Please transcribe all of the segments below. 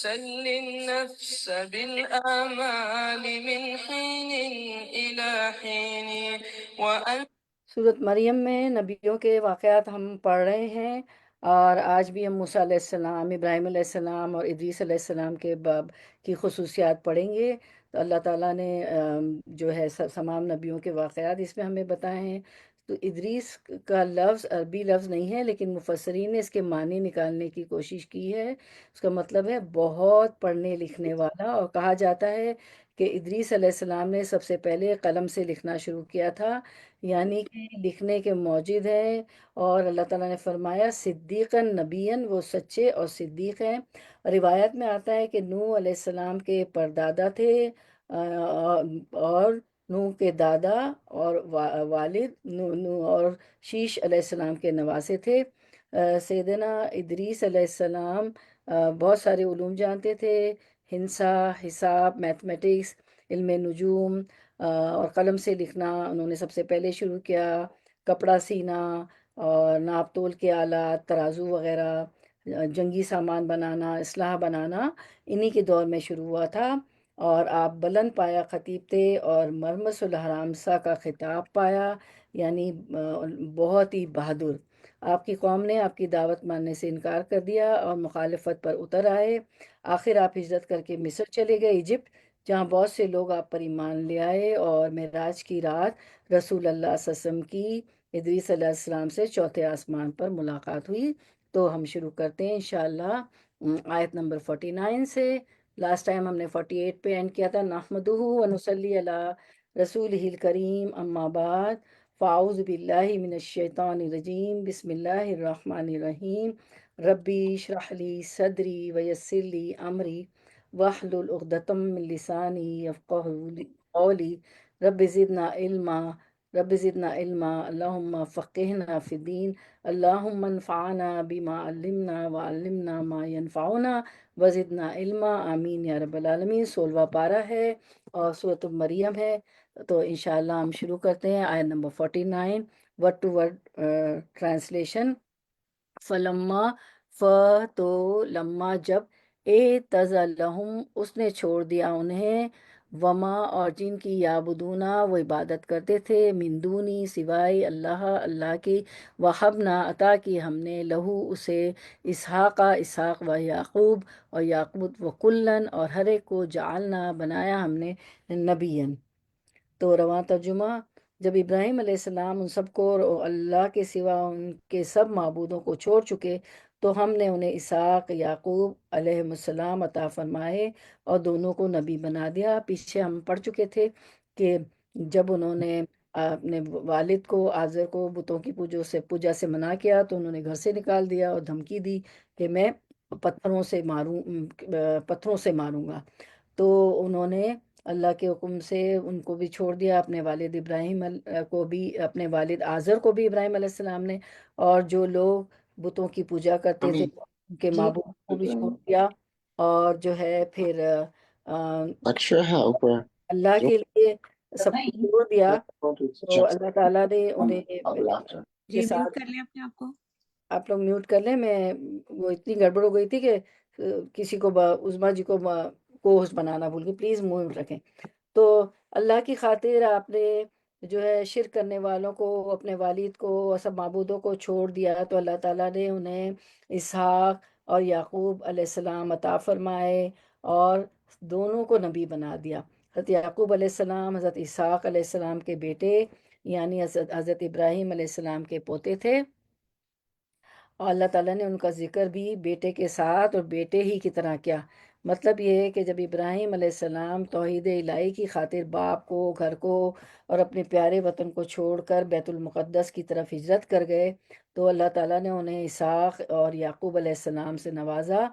سل النفس بالآمال من حين إلى حين وأن سورۃ مریم میں نبیوں کے واقعات ہم پڑھ رہے ہیں، اور آج بھی ہم موسیٰ علیہ السلام، ابراہیم علیہ السلام اور ادریس علیہ السلام کے باب کی خصوصیات پڑھیں گے۔ تو اللہ تعالیٰ نے جو ہے تمام نبیوں کے واقعات اس میں ہمیں بتائے ہیں۔ تو ادریس کا لفظ عربی لفظ نہیں ہے، لیکن مفسرین نے اس کے معنی نکالنے کی کوشش کی ہے۔ اس کا مطلب ہے بہت پڑھنے لکھنے والا، اور کہا جاتا ہے کہ ادریس علیہ السلام نے سب سے پہلے قلم سے لکھنا شروع کیا تھا، یعنی کہ لکھنے کے موجد ہیں۔ اور اللہ تعالیٰ نے فرمایا صدیقاً نبیاً، وہ سچے اور صدیق ہیں۔ روایت میں آتا ہے کہ نوح علیہ السلام کے پردادا تھے، اور نوح کے دادا اور والد نوح اور شیش علیہ السلام کے نواسے تھے۔ سیدنا ادریس علیہ السلام بہت سارے علوم جانتے تھے، ہندسہ، حساب، میتھمیٹکس، علم نجوم، اور قلم سے لکھنا انہوں نے سب سے پہلے شروع کیا۔ کپڑا سینا اور ناپ تول کے آلات، ترازو وغیرہ، جنگی سامان بنانا، اسلحہ بنانا انہی کے دور میں شروع ہوا تھا۔ اور آپ بلند پایا خطیب تھے، اور مرمس الحرامسا کا خطاب پایا، یعنی بہت ہی بہادر۔ آپ کی قوم نے آپ کی دعوت ماننے سے انکار کر دیا اور مخالفت پر اتر آئے۔ آخر آپ ہجرت کر کے مصر چلے گئے، ایجپٹ، جہاں بہت سے لوگ آپ پر ایمان لے آئے، اور معراج کی رات رسول اللہ صلی اللہ علیہ وسلم کی ادریس علیہ السلام سے چوتھے آسمان پر ملاقات ہوئی۔ تو ہم شروع کرتے ہیں انشاءاللہ آیت نمبر 49 سے۔ لاسٹ ٹائم ہم نے 48 پہ اینڈ کیا تھا۔ نحمدہ و نصلی علی رسولہ الکریم، اما بعد، فاعوذ باللہ من الشیطان الرجیم، بسم اللہ الرحمن الرحیم۔ ربی اشرح لی صدری ویسر لی امری واحلل عقدۃ من لسانی یفقہوا قولی۔ رب زدنا علما، رب زدنا علما، اللہم فقہنا فی الدین، اللہم انفعنا بما علمنا وعلمنا ما ینفعنا وزدنا علما، آمین یا رب العالمین۔ 16واں پارہ ہے اور سورۃ مریم ہے۔ تو انشاءاللہ ہم شروع کرتے ہیں آیت نمبر 49، ورڈ ٹو ورڈ ٹرانسلیشن۔ فلما، تو لما جب، اعتزلہم اس نے چھوڑ دیا انہیں، وما اور جن کی یعبدونا وہ عبادت کرتے تھے، من دونی سوائے اللہ اللہ کی، وہبنا عطا کی ہم نے لہو اسے، اسحاق اسحاق و یعقوب اور یعقوب، و کلن اور ہر ایک کو، جعلنا بنایا ہم نے، نبیًا۔ تو رواں ترجمہ، جب ابراہیم علیہ السلام ان سب کو اللہ کے سوا ان کے سب معبودوں کو چھوڑ چکے، تو ہم نے انہیں اسحاق یعقوب علیہ السلام عطا فرمائے اور دونوں کو نبی بنا دیا۔ پیچھے ہم پڑھ چکے تھے کہ جب انہوں نے اپنے والد کو آزر کو بتوں کی پوجا سے منع کیا، تو انہوں نے گھر سے نکال دیا اور دھمکی دی کہ میں پتھروں سے ماروں گا۔ تو انہوں نے اللہ کے حکم سے ان کو بھی چھوڑ دیا، اپنے والد ابراہیم کو بھی، اپنے والد آزر کو بھی ابراہیم علیہ السلام نے، اور جو لوگ بتوں کی پوجا کرتے تھے ان کے معبود کو بھی چھوڑ دیا، اور جو ہے پھر اکثر ہے اوپر اللہ جو کے لیے سب کچھ چھوڑ دیا۔ تو اللہ تعالیٰ نے انہیں کے جی میوٹ ساتھ، کر لیں اپنے آپ کو۔ آپ لوگ میوٹ کر لیں، میں وہ اتنی گڑبڑ ہو گئی تھی کہ کسی کو عظمیٰ جی کو کو ہوسٹ بنانا بھول گئی، پلیز میوٹ رکھیں۔ تو اللہ کی خاطر آپ نے جو ہے شرک کرنے والوں کو، اپنے والد کو اور سب معبودوں کو چھوڑ دیا، تو اللہ تعالیٰ نے انہیں اسحاق اور یعقوب علیہ السلام عطا فرمائے اور دونوں کو نبی بنا دیا۔ حضرت یعقوب علیہ السلام حضرت اسحاق علیہ السلام کے بیٹے، یعنی حضرت ابراہیم علیہ السلام کے پوتے تھے، اور اللہ تعالیٰ نے ان کا ذکر بھی بیٹے کے ساتھ اور بیٹے ہی کی طرح کیا۔ مطلب یہ ہے کہ جب ابراہیم علیہ السلام توحید الہی کی خاطر باپ کو، گھر کو اور اپنے پیارے وطن کو چھوڑ کر بیت المقدس کی طرف ہجرت کر گئے، تو اللہ تعالیٰ نے انہیں اسحاق اور یعقوب علیہ السلام سے نوازا،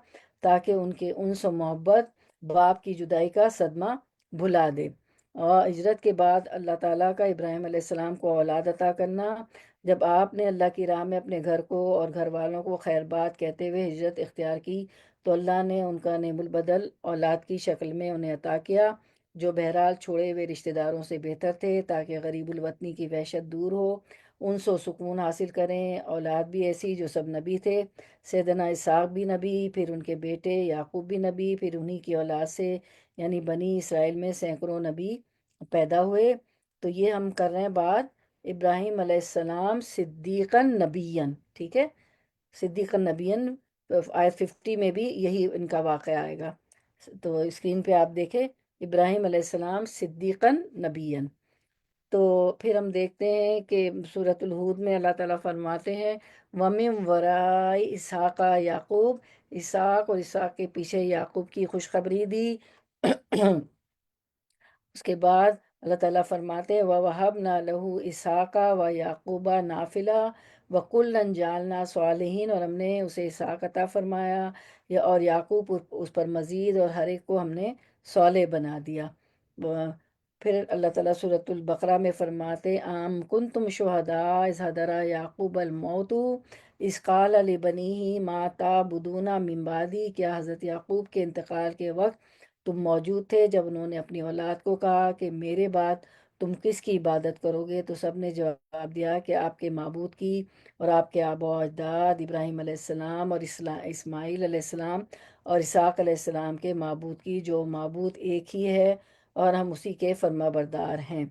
تاکہ ان کے انس و محبت، باپ کی جدائی کا صدمہ بھلا دے۔ اور ہجرت کے بعد اللہ تعالیٰ کا ابراہیم علیہ السلام کو اولاد عطا کرنا، جب آپ نے اللہ کی راہ میں اپنے گھر کو اور گھر والوں کو خیر بات کہتے ہوئے ہجرت اختیار کی، تو اللہ نے ان کا نعم البدل اولاد کی شکل میں انہیں عطا کیا، جو بہرحال چھوڑے ہوئے رشتہ داروں سے بہتر تھے، تاکہ غریب الوطنی کی وحشت دور ہو۔ ان سے سکون حاصل کریں، اولاد بھی ایسی جو سب نبی تھے، سیدنا اسحاق بھی نبی، پھر ان کے بیٹے یعقوب بھی نبی، پھر انہی کی اولاد سے یعنی بنی اسرائیل میں سینکڑوں نبی پیدا ہوئے۔ تو یہ ہم کر رہے ہیں بات ابراہیم علیہ السلام صدیقاً نبیاً، ٹھیک ہے، صدیقاً نبیاً، آیت 50 میں بھی یہی ان کا واقعہ آئے گا۔ تو اسکرین پہ آپ دیکھیں ابراہیم علیہ السلام صدیقاً نبیاً۔ تو پھر ہم دیکھتے ہیں کہ سورۃ الہود میں اللہ تعالیٰ فرماتے ہیں وَمِن وَرَاءِ اسحاق یعقوب، اسحاق اور اسحاق کے پیچھے یعقوب کی خوشخبری دی۔ اس کے بعد اللہ تعالیٰ فرماتے ہیں وَوَهَبْنَا لَهُ إِسْحَاقَ وَيَعْقُوبَ نَافِلَةً وَكُلًّا جَعَلْنَا صَالِحِينَ، اور ہم نے اسے اسحاق عطا فرمایا اور یعقوب اس پر مزید، اور ہر ایک کو ہم نے صالح بنا دیا۔ پھر اللہ تعالیٰ سورۃ البقرہ میں فرماتے ام کنتم شہداء اذ حضر یعقوب الموت اذ قال لبنیہ ما تعبدون من بعدی، کیا حضرت یعقوب کے انتقال کے وقت تم موجود تھے جب انہوں نے اپنی اولاد کو کہا کہ میرے بعد تم کس کی عبادت کرو گے؟ تو سب نے جواب دیا کہ آپ کے معبود کی، اور آپ کے آبا و اجداد ابراہیم علیہ السلام اور اسماعیل علیہ السلام اور اسحاق علیہ السلام کے معبود کی، جو معبود ایک ہی ہے اور ہم اسی کے فرما بردار ہیں۔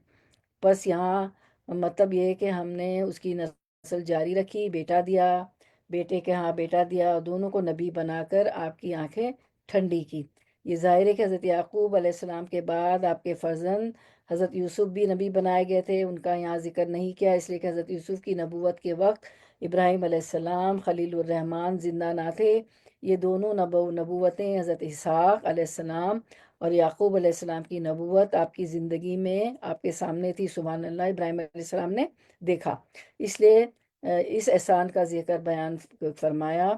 بس یہاں مطلب یہ ہے کہ ہم نے اس کی نسل جاری رکھی، بیٹا دیا، بیٹے کے ہاں بیٹا دیا، اور دونوں کو نبی بنا کر آپ کی آنکھیں ٹھنڈی کی۔ یہ ظاہر ہے کہ حضرت یعقوب علیہ السلام کے بعد آپ کے فرزند حضرت یوسف بھی نبی بنائے گئے تھے، ان کا یہاں ذکر نہیں کیا اس لیے کہ حضرت یوسف کی نبوت کے وقت ابراہیم علیہ السلام خلیل الرحمن زندہ نہ تھے۔ یہ دونوں نبوتیں حضرت اسحاق علیہ السلام اور یعقوب علیہ السلام کی نبوت آپ کی زندگی میں آپ کے سامنے تھی، سبحان اللہ، ابراہیم علیہ السلام نے دیکھا، اس لیے اس احسان کا ذکر بیان فرمایا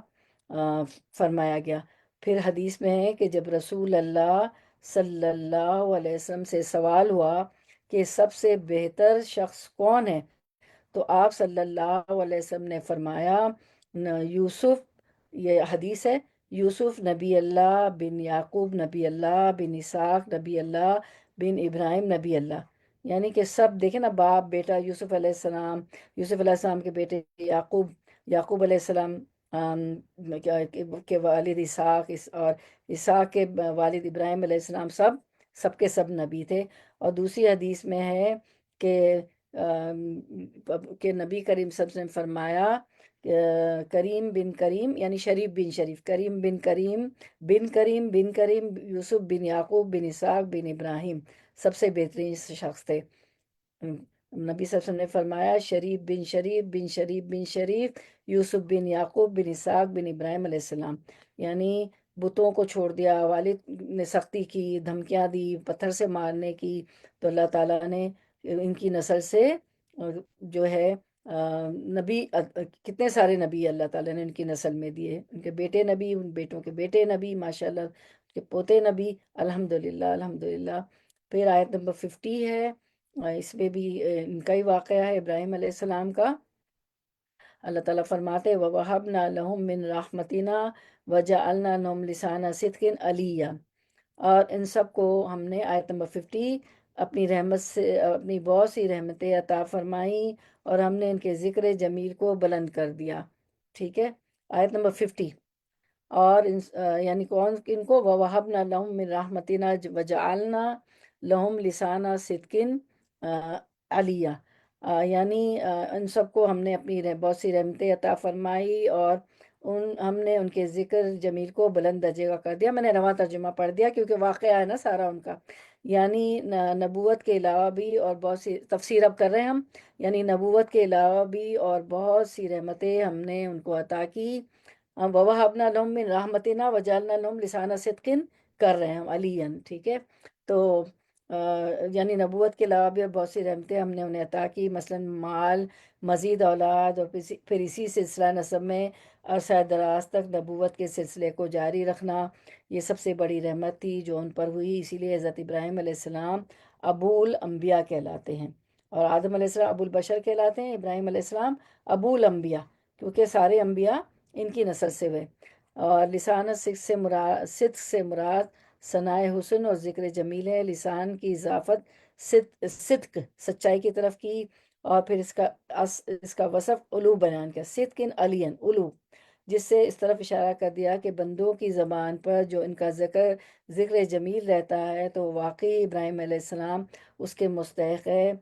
گیا۔ پھر حدیث میں ہے کہ جب رسول اللہ صلی اللہ علیہ وسلم سے سوال ہوا کہ سب سے بہتر شخص کون ہے، تو آپ صلی اللہ علیہ وسلم نے فرمایا یوسف، یہ حدیث ہے، یوسف نبی اللہ بن یعقوب نبی اللہ بن اسحاق نبی اللہ بن ابراہیم نبی اللہ، یعنی کہ سب دیکھیں نا، باپ بیٹا یوسف علیہ السلام، یوسف علیہ السلام کے بیٹے یعقوب، یعقوب علیہ السلام کے والد اسحاق، اور اسحاق کے والد ابراہیم علیہ السلام، سب کے سب نبی تھے۔ اور دوسری حدیث میں ہے کہ نبی کریم صلی اللہ علیہ وسلم نے فرمایا کریم بن کریم یعنی شریف بن شریف، کریم بن کریم بن کریم بن کریم یوسف بن یعقوب بن اسحاق بن ابراہیم سب سے بہترین شخص تھے۔ نبی صلی اللہ علیہ وسلم نے فرمایا شریف بن شریف بن شریف بن شریف یوسف بن یعقوب بن اسحاق بن ابراہیم علیہ السلام، یعنی بتوں کو چھوڑ دیا، والد نے سختی کی، دھمکیاں دی، پتھر سے مارنے کی، تو اللہ تعالیٰ نے ان کی نسل سے جو ہے نبی، کتنے سارے نبی اللہ تعالیٰ نے ان کی نسل میں دیے، ان کے بیٹے نبی، ان بیٹوں کے بیٹے نبی، ماشاءاللہ ان کے پوتے نبی، الحمدللہ الحمدللہ۔ پھر آیت نمبر 50 ہے، اس میں بھی ان کا ہی واقعہ ہے ابراہیم علیہ السلام کا۔ اللہ تعالیٰ فرماتے وَوَهَبْنَا لَهُم مِّن رَحْمَتِنَا وَجَعَلْنَا لَهُمْ لِسَانَ صِدْقٍ عَلِيًّا، اور ان سب کو ہم نے آیت نمبر 50 اپنی رحمت سے اپنی بہت سی رحمتیں عطا فرمائیں، اور ہم نے ان کے ذکر جمیل کو بلند کر دیا، ٹھیک ہے، آیت نمبر 50۔ اور یعنی کون کن کو وَوَهَبْنَا لَهُم مِّن رَحْمَتِنَا وَجَعَلْنَا لَهُمْ لِسَانَ صِدْقٍ عَلِيًّا، یعنی ان سب کو ہم نے اپنی بہت سی رحمتیں عطا فرمائی، اور ہم نے ان کے ذکر جمیل کو بلند درجے کا کر دیا۔ میں نے رواں ترجمہ پڑھ دیا کیونکہ واقعہ ہے نا سارا ان کا، یعنی نبوت کے علاوہ بھی اور بہت سی تفسیر اب کر رہے ہیں ہم، یعنی نبوت کے علاوہ بھی اور بہت سی رحمتیں ہم نے ان کو عطا کی۔ وَوَهَبْنَا لَهُم مِّن رَحْمَتِنَا وَجَعَلْنَا لَهُمْ لِسَانَ صِدْقٍ کر رہے ہیں ہم علیًّا، ٹھیک ہے، تو یعنی نبوت کے علاوہ بھی اور بہت سی رحمتیں ہم نے انہیں عطا کی، مثلا مال، مزید اولاد، اور پھر اسی سلسلہ نسب میں عرصہ دراز تک نبوت کے سلسلے کو جاری رکھنا، یہ سب سے بڑی رحمت تھی جو ان پر ہوئی، اسی لیے حضرت ابراہیم علیہ السلام ابو الانبیاء کہلاتے ہیں، اور آدم علیہ السلام ابو البشر کہلاتے ہیں، ابراہیم علیہ السلام ابو الانبیاء، کیونکہ سارے انبیاء ان کی نسل سے ہوئے۔ اور لسان صدق سے مراد ثنائے حسن اور ذکر جمیل ہے، لسان کی اضافت صدق سچائی کی طرف کی، اور پھر اس کا وصف علو بیان کیا، صدقن علین علو، جس سے اس طرف اشارہ کر دیا کہ بندوں کی زبان پر جو ان کا ذکر جمیل رہتا ہے تو واقعی ابراہیم علیہ السلام اس کے مستحق ہے۔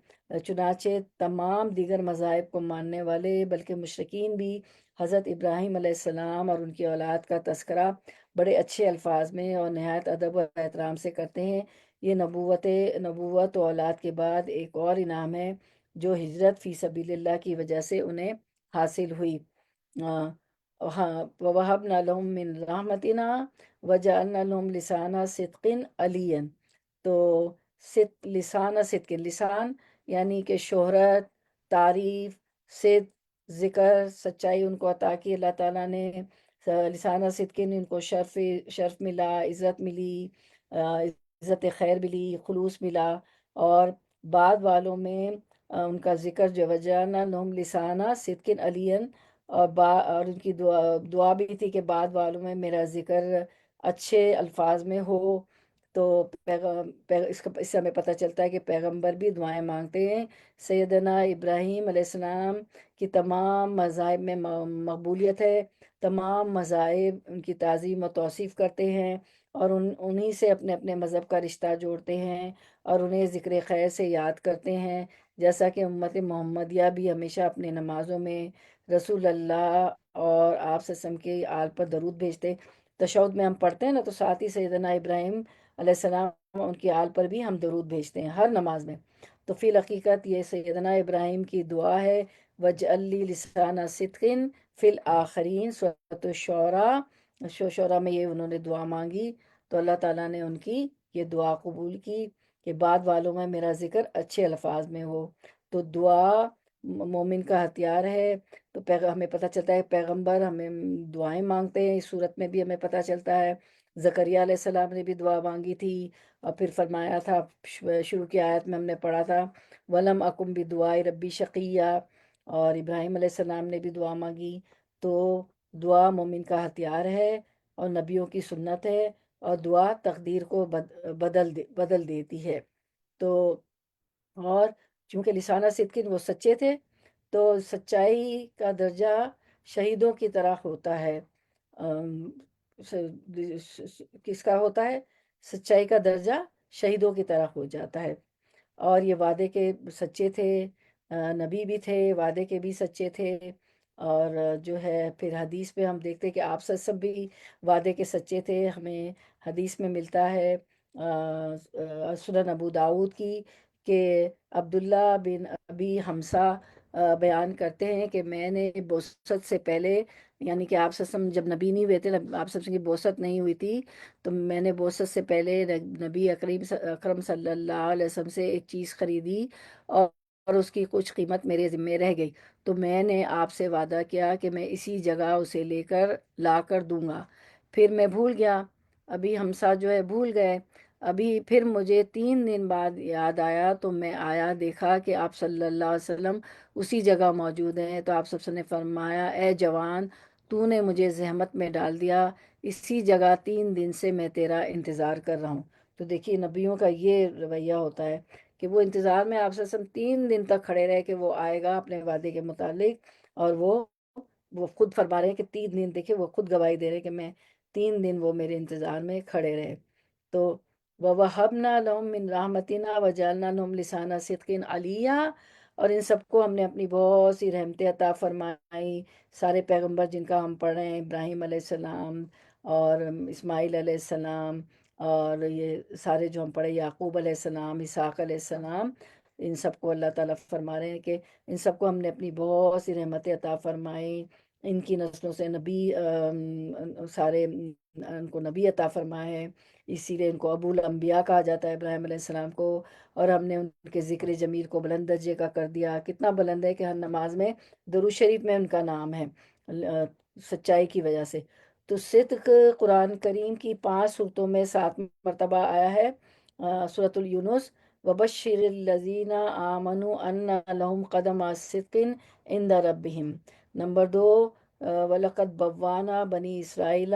چنانچہ تمام دیگر مذاہب کو ماننے والے بلکہ مشرکین بھی حضرت ابراہیم علیہ السلام اور ان کی اولاد کا تذکرہ بڑے اچھے الفاظ میں اور نہایت ادب و احترام سے کرتے ہیں۔ یہ نبوت و اولاد کے بعد ایک اور انعام ہے جو ہجرت فی سبیل اللہ کی وجہ سے انہیں حاصل ہوئی۔ ہاں، وَوَهَبْنَا لَهُم مِّن رَحْمَتِنَا وَجَعَلْنَا لَهُم لِسَانَ صِدْقٍ عَلِيًّا۔ تو لسان صدق، لسان یعنی کہ شہرت، تعریف، صدق، ذکر، سچائی ان کو عطا کی اللہ تعالیٰ نے۔ لسانہ صدقین ان کو شرف ملا، عزت ملی، عزت خیر ملی، خلوص ملا۔ اور بعد والوں میں ان کا ذکر جو وجانا لہم لسانہ صدقن علین، اور ان کی دعا بھی تھی کہ بعد والوں میں میرا ذکر اچھے الفاظ میں ہو۔ تو اس سے ہمیں پتہ چلتا ہے کہ پیغمبر بھی دعائیں مانگتے ہیں۔ سیدنا ابراہیم علیہ السلام کی تمام مذاہب میں مقبولیت ہے، تمام مذاہب ان کی تعظیم و توصیف کرتے ہیں اور انہی سے اپنے اپنے مذہب کا رشتہ جوڑتے ہیں اور انہیں ذکر خیر سے یاد کرتے ہیں، جیسا کہ امت محمدیہ بھی ہمیشہ اپنے نمازوں میں رسول اللہ اور آپ صلی اللہ علیہ وسلم کی آل پر درود بھیجتے۔ تشہد میں ہم پڑھتے ہیں نا، تو ساتھ ہی سیدنا ابراہیم علیہ السلام ان کی آل پر بھی ہم درود بھیجتے ہیں ہر نماز میں۔ تو فی الحقیقت یہ سیدنا ابراہیم کی دعا ہے، وَاجْعَل لِّي لِسَانَ صِدْقٍ فِي الْآخِرِينَ، سورۃ الشعراء میں یہ انہوں نے دعا مانگی، تو اللہ تعالیٰ نے ان کی یہ دعا قبول کی کہ بعد والوں میں میرا ذکر اچھے الفاظ میں ہو۔ تو دعا مومن کا ہتھیار ہے۔ تو ہمیں پتہ چلتا ہے پیغمبر ہمیں دعائیں مانگتے ہیں، اس صورت میں بھی ہمیں پتہ چلتا ہے۔ زکریہ علیہ السلام نے بھی دعا مانگی تھی اور پھر فرمایا تھا، شروع کی آیت میں ہم نے پڑھا تھا وَلَمْ أَكُنْ بِدُعَاءِ رَبِّي شَقِيًّا، اور ابراہیم علیہ السلام نے بھی دعا مانگی۔ تو دعا مومن کا ہتھیار ہے اور نبیوں کی سنت ہے، اور دعا تقدیر کو بدل دیتی ہے۔ تو اور چونکہ لسانہ صدقین وہ سچے تھے، تو سچائی کا درجہ شہیدوں کی طرح ہوتا ہے۔ کس کا ہوتا ہے؟ سچائی کا درجہ شہیدوں کی طرح ہو جاتا ہے۔ اور یہ وعدے کے سچے تھے، نبی بھی تھے، وعدے کے بھی سچے تھے۔ اور جو ہے پھر حدیث میں ہم دیکھتے کہ آپ سب بھی وعدے کے سچے تھے۔ ہمیں حدیث میں ملتا ہے سنن ابو داود کی کہ عبداللہ بن ابی حمزہ بیان کرتے ہیں کہ میں نے بعثت سے پہلے، یعنی کہ آپ وسلم جب نبی نہیں ہوئے تھے، آپ وسلم کی بعثت نہیں ہوئی تھی، تو میں نے بعثت سے پہلے نبی اکرم صلی اللہ علیہ وسلم سے ایک چیز خریدی اور اس کی کچھ قیمت میرے ذمے رہ گئی، تو میں نے آپ سے وعدہ کیا کہ میں اسی جگہ اسے لا کر دوں گا۔ پھر میں بھول گیا، ابھی حمزہ جو ہے بھول گئے۔ ابھی پھر مجھے 3 دن بعد یاد آیا، تو میں آیا، دیکھا کہ آپ صلی اللہ علیہ وسلم اسی جگہ موجود ہیں۔ تو آپ سب سے نے فرمایا، اے جوان، تو نے مجھے زحمت میں ڈال دیا، اسی جگہ 3 دن سے میں تیرا انتظار کر رہا ہوں۔ تو دیکھیے نبیوں کا یہ رویہ ہوتا ہے کہ وہ انتظار میں آپ صلی اللہ علیہ وسلم 3 دن تک کھڑے رہے کہ وہ آئے گا اپنے وعدے کے متعلق، اور وہ خود فرما رہے ہیں کہ 3 دن، دیکھیں وہ خود گواہی دے رہے ہیں کہ میں 3 دن وہ میرے انتظار میں کھڑے رہے۔ تو وَوَهَبْنَا لَهُم مِّن رَحْمَتِنَا وَجَعَلْنَا لَهُم لِسَانَ صِدْقٍ عَلِيًّا، اور ان سب کو ہم نے اپنی بہت سی رحمتیں عطا فرمائی۔ سارے پیغمبر جن کا ہم پڑھ رہے ہیں، ابراہیم علیہ السلام اور اسماعیل علیہ السلام، اور یہ سارے جو ہم پڑھے، یعقوب علیہ السلام، اسحاق علیہ السلام، ان سب کو اللہ تعالیٰ فرما رہے ہیں کہ ان سب کو ہم نے اپنی بہت سی رحمتیں عطا فرمائی، ان کی نسلوں سے نبی سارے ان کو نبی عطا فرمائے ہیں، اسی لیے ان کو ابو الانبیاء کہا جاتا ہے، ابراہیم علیہ السلام کو۔ اور ہم نے ان کے ذکر جمیل کو بلند درجے کا کر دیا، کتنا بلند ہے کہ ہر نماز میں درود شریف میں ان کا نام ہے، سچائی کی وجہ سے۔ تو صدق قرآن کریم کی 5 صورتوں میں 7 مرتبہ آیا ہے۔ سورۃ الینس، وبشر الذین آمنوا ان لهم قدم صدق عند ربهم۔ نمبر 2، وَلَقَدْ بَوَّأْنَا بَنِي إِسْرَائِيلَ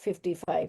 55।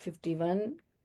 51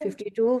52,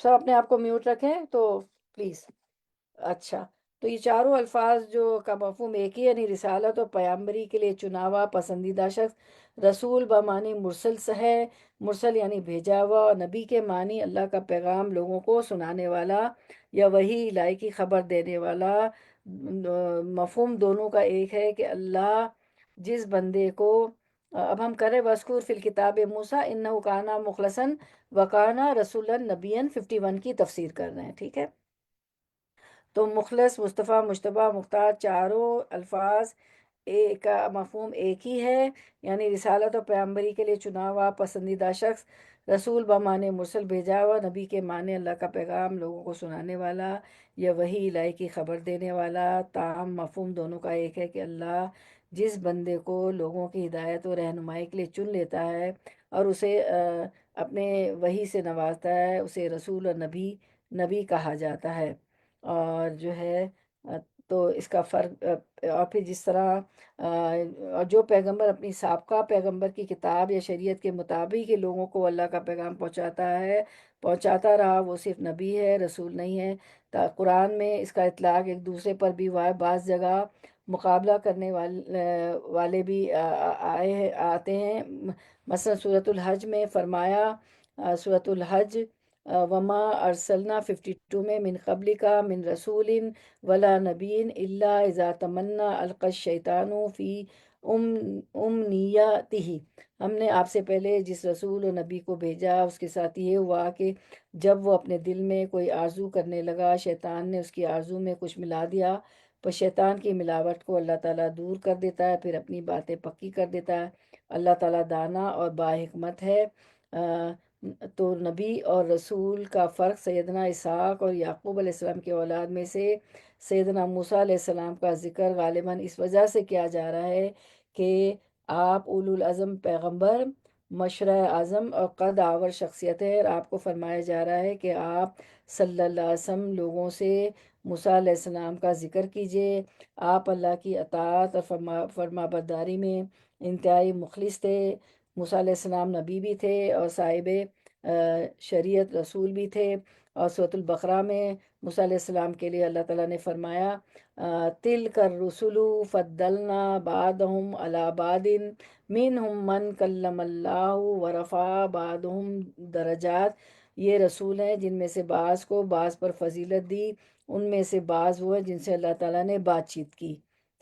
سب اپنے آپ کو میوٹ رکھیں تو پلیز. اچھا، تو یہ چاروں الفاظ جو کا مفہوم ایک ہی، یعنی رسالت اور پیامبری کے لیے چنا ہوا پسندیدہ شخص. رسول بمعنی مرسل سے ہے، مرسل یعنی بھیجا ہوا، اور نبی کے معنی اللہ کا پیغام لوگوں کو سنانے والا یا وہی الہی کی خبر دینے والا. مفہوم دونوں کا ایک ہے کہ اللہ جس بندے کو اب ہم کریں وَاذْكُرْ فِي الْكِتَابِ مُوسَىٰ إِنَّهُ كَانَ مُخْلَصًا وَكَانَ رَسُولًا نَبِيًّا 51 کی تفسیر کر رہے ہیں. ٹھیک ہے، تو مخلص، مصطفیٰ، مجتبیٰ، مختار، چاروں الفاظ ایک کا مفہوم ایک ہی ہے، یعنی رسالت اور پیغمبری کے لیے چنا ہوا پسندیدہ شخص. رسول بمعنی مرسل بھیجا ہوا، نبی کے معنی اللہ کا پیغام لوگوں کو سنانے والا یا وہی الہی کی خبر دینے والا. تاہم مفہوم دونوں کا ایک ہے کہ اللہ جس بندے کو لوگوں کی ہدایت و رہنمائی کے لیے چن لیتا ہے اور اسے اپنے وحی سے نوازتا ہے، اسے رسول اور نبی کہا جاتا ہے. اور جو ہے تو اس کا فرق اور پھر جس طرح اور جو پیغمبر اپنی سابقہ پیغمبر کی کتاب یا شریعت کے مطابق ہی لوگوں کو اللہ کا پیغام پہنچاتا رہا، وہ صرف نبی ہے، رسول نہیں ہے. قرآن میں اس کا اطلاق ایک دوسرے پر بھی ہوا ہے. بعض جگہ مقابلہ کرنے والے بھی آتے ہیں. مثلا سورۃ الحج میں فرمایا، سورۃ الحج وما ارسلنا 52 میں من قبل کا من رسول ولا نبی الا اذا تمنا القى الشیطان فی امنیتہ. ہم نے آپ سے پہلے جس رسول و نبی کو بھیجا اس کے ساتھ یہ ہوا کہ جب وہ اپنے دل میں کوئی آرزو کرنے لگا، شیطان نے اس کی آرزو میں کچھ ملا دیا. پر شیطان کی ملاوٹ کو اللہ تعالیٰ دور کر دیتا ہے، پھر اپنی باتیں پکی کر دیتا ہے. اللہ تعالیٰ دانا اور باحکمت ہے. تو نبی اور رسول کا فرق سیدنا اسحاق اور یعقوب علیہ السلام کی اولاد میں سے سیدنا موسیٰ علیہ السلام کا ذکر غالباً اس وجہ سے کیا جا رہا ہے کہ آپ اولو العزم پیغمبر، مشرع اعظم اور قد آور شخصیت ہے، اور آپ کو فرمایا جا رہا ہے کہ آپ صلی اللہ علیہ وسلم لوگوں سے موسیٰ علیہ السلام کا ذکر کیجئے. آپ اللہ کی اطاعت اور فرما برداری میں انتہائی مخلص تھے. موسیٰ علیہ السلام نبی بھی تھے اور صاحب شریعت رسول بھی تھے. اور سورۃ البقرہ میں موسیٰ علیہ السلام کے لیے اللہ تعالیٰ نے فرمایا تِلْکَ الرُّسُلُ فَضَّلْنَا بَعْضَهُمْ عَلَىٰ بَعْضٍ مِّنْهُمْ مَنْ كَلَّمَ اللَّهُ وَرَفَعَ بَعْضَهُمْ درجات. یہ رسول ہیں جن میں سے بعض کو بعض پر فضیلت دی، ان میں سے بعض وہ ہیں جن سے اللہ تعالیٰ نے بات چیت کی.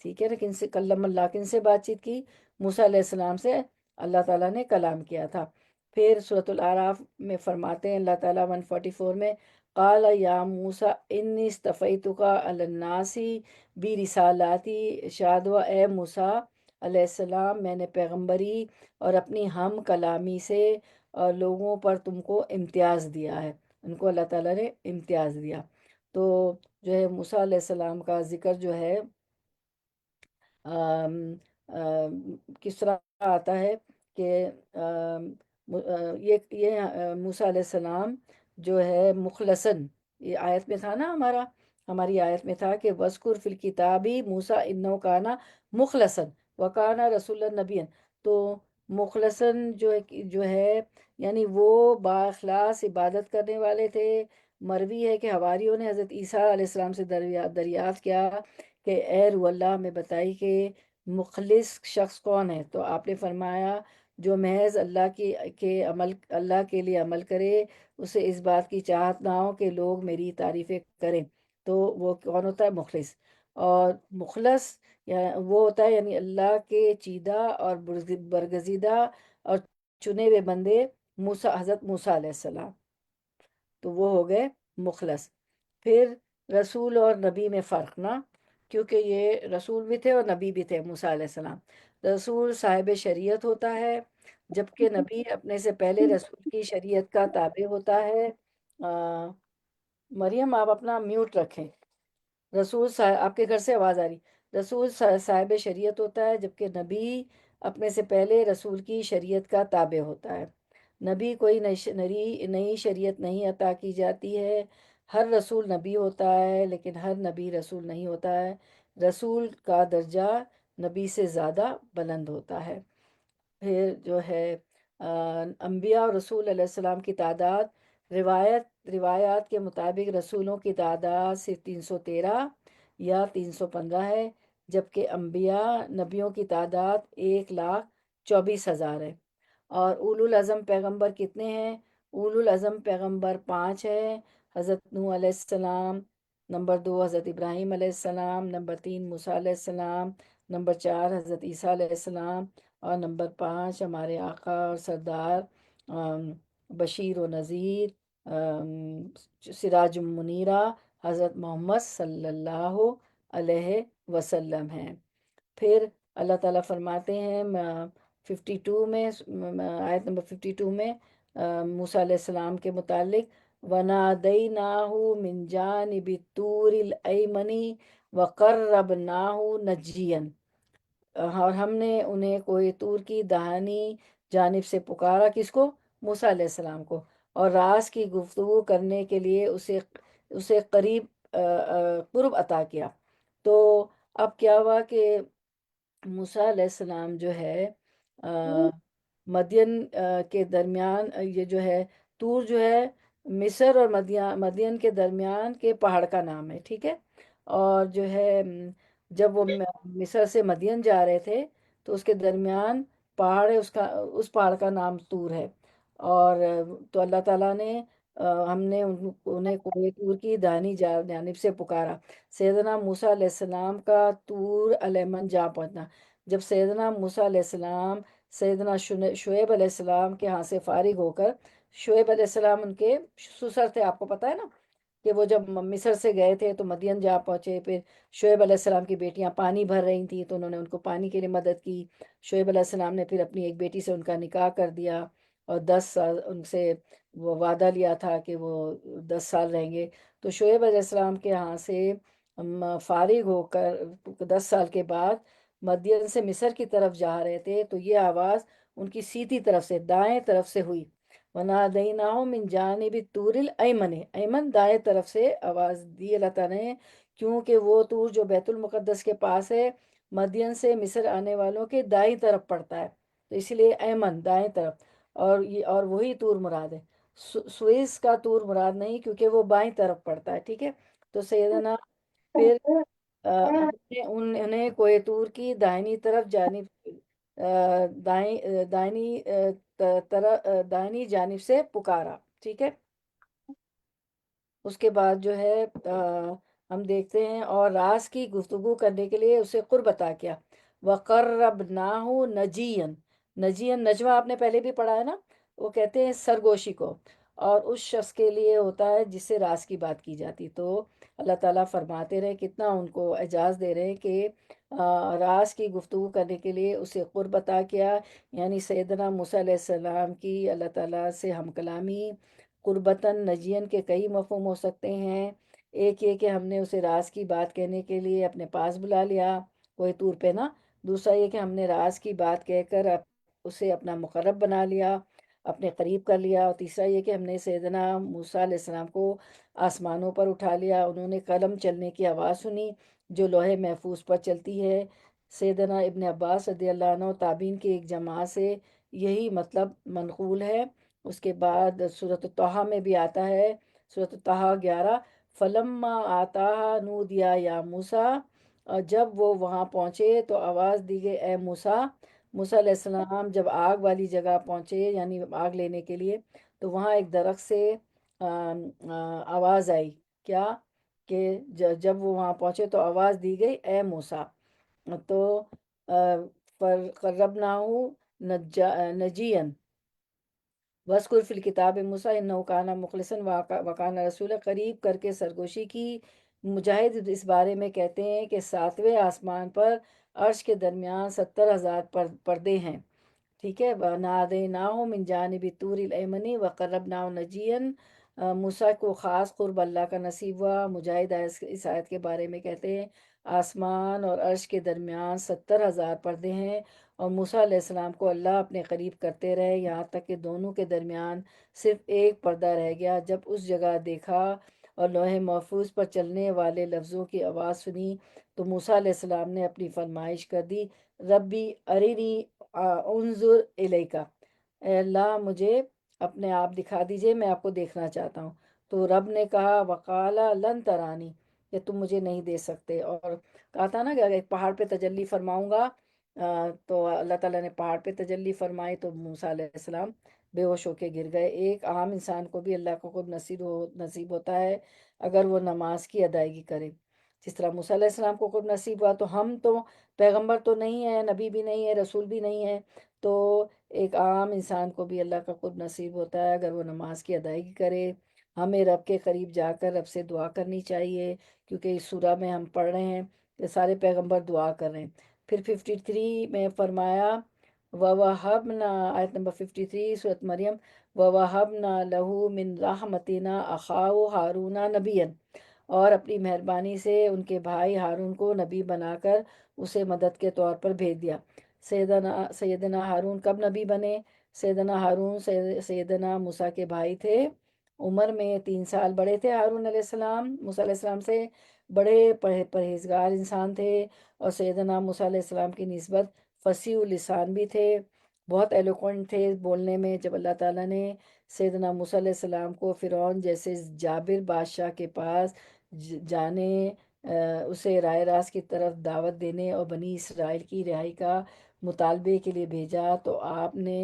ٹھیک ہے نا، کن سے کلم اللہ، کن سے بات چیت کی؟ موسیٰ علیہ السلام سے اللہ تعالیٰ نے کلام کیا تھا. پھر سورۃ الاعراف میں فرماتے ہیں اللہ تعالیٰ 144 میں، قال یا موسیٰ انی اصطفیتک علی الناس برسالاتی. ارشاد ہوا اے موسیٰ علیہ السلام، میں نے پیغمبری اور اپنی ہم کلامی سے اور لوگوں پر تم کو امتیاز دیا ہے. ان کو اللہ تعالیٰ نے امتیاز دیا. تو جو ہے موسیٰ علیہ السلام کا ذکر جو ہے آم، کس طرح آتا ہے کہ یہ موسیٰ علیہ السلام جو ہے مخلصاً، یہ آیت میں تھا نا، ہماری آیت میں تھا کہ وَاذْكُرْ فِي الْكِتَابِ مُوسَىٰ إِنَّهُ كَانَ مُخْلَصًا وَكَانَ رَسُولًا نَبِيًّا. تو مخلصاً جو ہے یعنی وہ بااخلاص عبادت کرنے والے تھے. مروی ہے کہ حواریوں نے حضرت عیسیٰ علیہ السلام سے دریافت کیا کہ اے روح اللہ میں بتائی کہ مخلص شخص کون ہے؟ تو آپ نے فرمایا جو محض اللہ کے لیے عمل کرے، اسے اس بات کی چاہت نہ ہو کہ لوگ میری تعریفیں کریں. تو وہ کون ہوتا ہے؟ مخلص. اور مخلص وہ ہوتا ہے یعنی اللہ کے چیدہ اور برگزیدہ اور چنے ہوئے بندے حضرت موسیٰ علیہ السلام، تو وہ ہو گئے مخلص. پھر رسول اور نبی میں فرق نا، کیونکہ یہ رسول بھی تھے اور نبی بھی تھے موسیٰ علیہ السلام. رسول صاحب شریعت ہوتا ہے، جبکہ نبی اپنے سے پہلے رسول کی شریعت کا تابع ہوتا ہے. مریم آپ اپنا میوٹ رکھیں. رسول آپ کے گھر سے آواز آ رہی. رسول صاحب شریعت ہوتا ہے، جبکہ نبی اپنے سے پہلے رسول کی شریعت کا تابع ہوتا ہے. نبی کوئی نئی شریعت نہیں عطا کی جاتی ہے. ہر رسول نبی ہوتا ہے لیکن ہر نبی رسول نہیں ہوتا ہے. رسول کا درجہ نبی سے زیادہ بلند ہوتا ہے. پھر جو ہے انبیاء اور رسول علیہ السلام کی تعداد روایت روایات کے مطابق رسولوں کی تعداد صرف 313 یا 315 ہے، جبکہ انبیاء نبیوں کی تعداد 1,24,000 ہے۔ اور اولو العزم پیغمبر کتنے ہیں؟ اولو العزم پیغمبر 5 ہے: حضرت نوح علیہ السلام، نمبر 2 حضرت ابراہیم علیہ السلام، نمبر 3 موسیٰ علیہ السلام، نمبر 4 حضرت عیسیٰ علیہ السلام، اور نمبر 5 ہمارے آقا اور سردار بشیر و نذیر، سراج منیرہ، حضرت محمد صلی اللہ علیہ وسلم ہیں۔ پھر اللہ تعالیٰ فرماتے ہیں 52 میں، آیت نمبر 52 میں موسیٰ علیہ السلام کے متعلق: وَنَادَيْنَاهُ مِنْ جَانِبِ الطُّورِ الْأَيْمَنِ وَقَرَّبْنَاهُ نَجِيًّا، اور ہم نے انہیں کوہ طور کی داہنی جانب سے پکارا، کس کو؟ موسیٰ علیہ السلام کو، اور راز کی گفتگو کرنے کے لیے اسے قریب قرب عطا کیا۔ تو اب کیا ہوا کہ موسیٰ علیہ السلام جو ہے مدین کے درمیان، یہ جو ہے طور جو ہے مصر اور مدین کے درمیان کے پہاڑ کا نام ہے، ٹھیک ہے؟ اور جو ہے جب وہ مصر سے مدین جا رہے تھے تو اس کے درمیان پہاڑ ہے، اس پہاڑ کا نام طور ہے۔ اور تو اللہ تعالیٰ نے ہم نے انہیں کوہ طور کی دانی جانب سے پکارا۔ سیدنا موسیٰ علیہ السلام کا طور الایمن جا پہنچنا، جب سیدنا موسیٰ علیہ السلام سیدنا شعیب علیہ السلام کے ہاں سے فارغ ہو کر، شعیب علیہ السلام ان کے سسر تھے، آپ کو پتہ ہے نا کہ وہ جب مصر سے گئے تھے تو مدین جا پہنچے، پھر شعیب علیہ السلام کی بیٹیاں پانی بھر رہی تھیں تو انہوں نے ان کو پانی کے لیے مدد کی۔ شعیب علیہ السلام نے پھر اپنی ایک بیٹی سے ان کا نکاح کر دیا، اور 10 سال ان سے وہ وعدہ لیا تھا کہ وہ 10 سال رہیں گے۔ تو شعیب علیہ السلام کے ہاں سے فارغ ہو کر 10 سال کے بعد مدین سے مصر کی طرف جا رہے تھے تو یہ آواز ان کی سیدھی طرف سے، دائیں طرف سے ہوئی: وَنَادَيْنَاهُ مِنْ جَانِبِ الطُّورِ الْأَيْمَنِ، ایمن دائیں طرف سے آواز دی اللہ تعالیٰ نے، کیونکہ وہ طور جو بیت المقدس کے پاس ہے مدین سے مصر آنے والوں کے دائیں طرف پڑتا ہے، تو اس لیے ایمن دائیں طرف، اور وہی طور مراد ہے، سوئس کا طور مراد نہیں، کیونکہ وہ بائیں طرف پڑتا ہے، ٹھیک ہے؟ تو سیدنا پھر انہیں کوہ طور کی دائنی طرف جانب دائنی جانب سے پکارا، ٹھیک ہے؟ اس کے بعد جو ہے ہم دیکھتے ہیں اور راز کی گفتگو کرنے کے لیے اسے قرب عطا کیا۔ وَقَرَّبْنَاهُ نَجِيًّا، نجیًا نجوہ آپ نے پہلے بھی پڑھا ہے نا، وہ کہتے ہیں سرگوشی کو، اور اس شخص کے لیے ہوتا ہے جس سے راز کی بات کی جاتی۔ تو اللہ تعالیٰ فرماتے رہے، کتنا ان کو اعزاز دے رہے ہیں کہ راز کی گفتگو کرنے کے لیے اسے قرب عطا کیا، یعنی سیدنا موسیٰ علیہ السلام کی اللہ تعالیٰ سے ہم کلامی۔ قربتاً نجین کے کئی مفہوم ہو سکتے ہیں، ایک یہ کہ ہم نے اسے راز کی بات کہنے کے لیے اپنے پاس بلا لیا کوئی طور پہ نا، دوسرا یہ کہ ہم نے راز کی بات کہہ کر اسے اپنا مقرب بنا لیا، اپنے قریب کر لیا، اور تیسرا یہ کہ ہم نے سیدنا موسیٰ علیہ السلام کو آسمانوں پر اٹھا لیا، انہوں نے قلم چلنے کی آواز سنی جو لوح محفوظ پر چلتی ہے۔ سیدنا ابن عباس رضی اللہ عنہ تابعین کی ایک جماعت سے یہی مطلب منقول ہے۔ اس کے بعد سورۃ طٰہٰ میں بھی آتا ہے، سورۃ طٰہٰ 11: فلما آتاہا نودیا یا موسیٰ، اور جب وہ وہاں پہنچے تو آواز دی گئی اے موسیٰ۔ موسیٰ علیہ السلام جب آگ والی جگہ پہنچے، یعنی آگ لینے کے لیے، تو وہاں ایک درخت سے آواز آئی، کیا کہ جب وہ وہاں پہنچے تو آواز دی گئی اے موسیٰ، تو قربناہ نجین وَاذْكُرْ فِي الْكِتَابِ مُوسَىٰ إِنَّهُ كَانَ مُخْلَصًا وَكَانَ رَسُولًا، قریب کر کے سرگوشی کی۔ مجاہد اس بارے میں کہتے ہیں کہ 7ویں آسمان پر عرش کے درمیان 70,000 پردے ہیں، ٹھیک ہے؟ وَنَادَيْنَاهُ مِنْ جَانِبِ الطُّورِ الْأَيْمَنِ وَقَرَّبْنَاهُ نَجِيًّا، موسیٰ کو خاص قرب اللہ کا نصیب ہوا۔ مجاہد اس آیت کے بارے میں کہتے ہیں آسمان اور عرش کے درمیان 70,000 پردے ہیں، اور موسیٰ علیہ السلام کو اللہ اپنے قریب کرتے رہے یہاں تک کہ دونوں کے درمیان صرف ایک پردہ رہ گیا۔ جب اس جگہ دیکھا اور لوح محفوظ پر چلنے والے لفظوں کی آواز سنی تو موسیٰ علیہ السلام نے اپنی فرمائش کر دی: ربی ارینی انظر الیک، اے اللہ مجھے اپنے آپ دکھا دیجئے، میں آپ کو دیکھنا چاہتا ہوں۔ تو رب نے کہا وقالا لن ترانی، کہ تم مجھے نہیں دیکھ سکتے، اور کہا تھا نا کہ اگر ایک پہاڑ پہ تجلی فرماؤں گا، تو اللہ تعالیٰ نے پہاڑ پہ تجلی فرمائی تو موسیٰ علیہ السلام بے ہوش ہو کے گر گئے۔ ایک عام انسان کو بھی اللہ کو خود نصیب ہوتا ہے اگر وہ نماز کی ادائیگی کرے، جس طرح موسیٰ علیہ السلام کو خود نصیب ہوا، تو ہم تو پیغمبر تو نہیں ہے، نبی بھی نہیں ہے، رسول بھی نہیں ہے، تو ایک عام انسان کو بھی اللہ کا قرب نصیب ہوتا ہے اگر وہ نماز کی ادائیگی کرے۔ ہمیں رب کے قریب جا کر رب سے دعا کرنی چاہیے، کیونکہ اس سورہ میں ہم پڑھ رہے ہیں کہ سارے پیغمبر دعا کر رہے ہیں۔ پھر 53 میں فرمایا وَوَهَبْنَا، آیت نمبر 53 سورۃ مریم، وَوَهَبْنَا لَهُ مِن رَحْمَتِنَا أَخَاهُ هَارُونَ نَبِيًّا، اور اپنی مہربانی سے ان کے بھائی ہارون کو نبی بنا کر اسے مدد کے طور پر بھیج دیا۔ سیدنا ہارون کب نبی بنے؟ سیدنا ہارون سیدنا موسیٰ کے بھائی تھے، عمر میں 3 سال بڑے تھے ہارون علیہ السلام، موسیٰ علیہ السلام سے بڑے پرہیزگار انسان تھے، اور سیدنا موسیٰ علیہ السلام کی نسبت فصیح اللسان بھی تھے، بہت ایلوکوینٹ تھے بولنے میں۔ جب اللہ تعالیٰ نے سیدنا موسیٰ علیہ السلام کو فرعون جیسے جابر بادشاہ کے پاس جانے، اسے راہ راست کی طرف دعوت دینے اور بنی اسرائیل کی رہائی کا مطالبے کے لیے بھیجا، تو آپ نے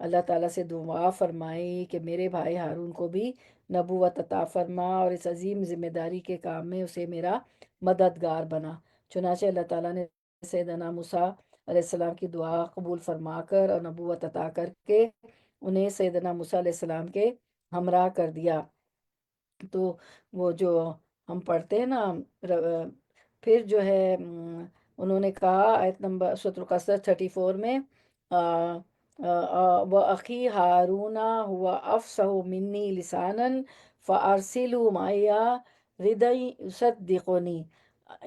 اللہ تعالیٰ سے دعا فرمائی کہ میرے بھائی ہارون کو بھی نبوت عطا فرما، اور اس عظیم ذمہ داری کے کام میں اسے میرا مددگار بنا۔ چنانچہ اللہ تعالیٰ نے سیدنا موسیٰ علیہ السلام کی دعا قبول فرما کر اور نبوت عطا کر کے انہیں سیدنا موسیٰ علیہ السلام کے ہمراہ کر دیا۔ تو وہ جو ہم پڑھتے ہیں نا، پھر جو ہے انہوں نے کہا آیت نمبر سورۃ القصص 34 میں، وَأَخِي هَارُونَ هُوَ أَفْصَحُ مِنِّي لِسَانًا فَأَرْسِلْهُ مَعِيَ رِدًا يُصَدِّقُنِي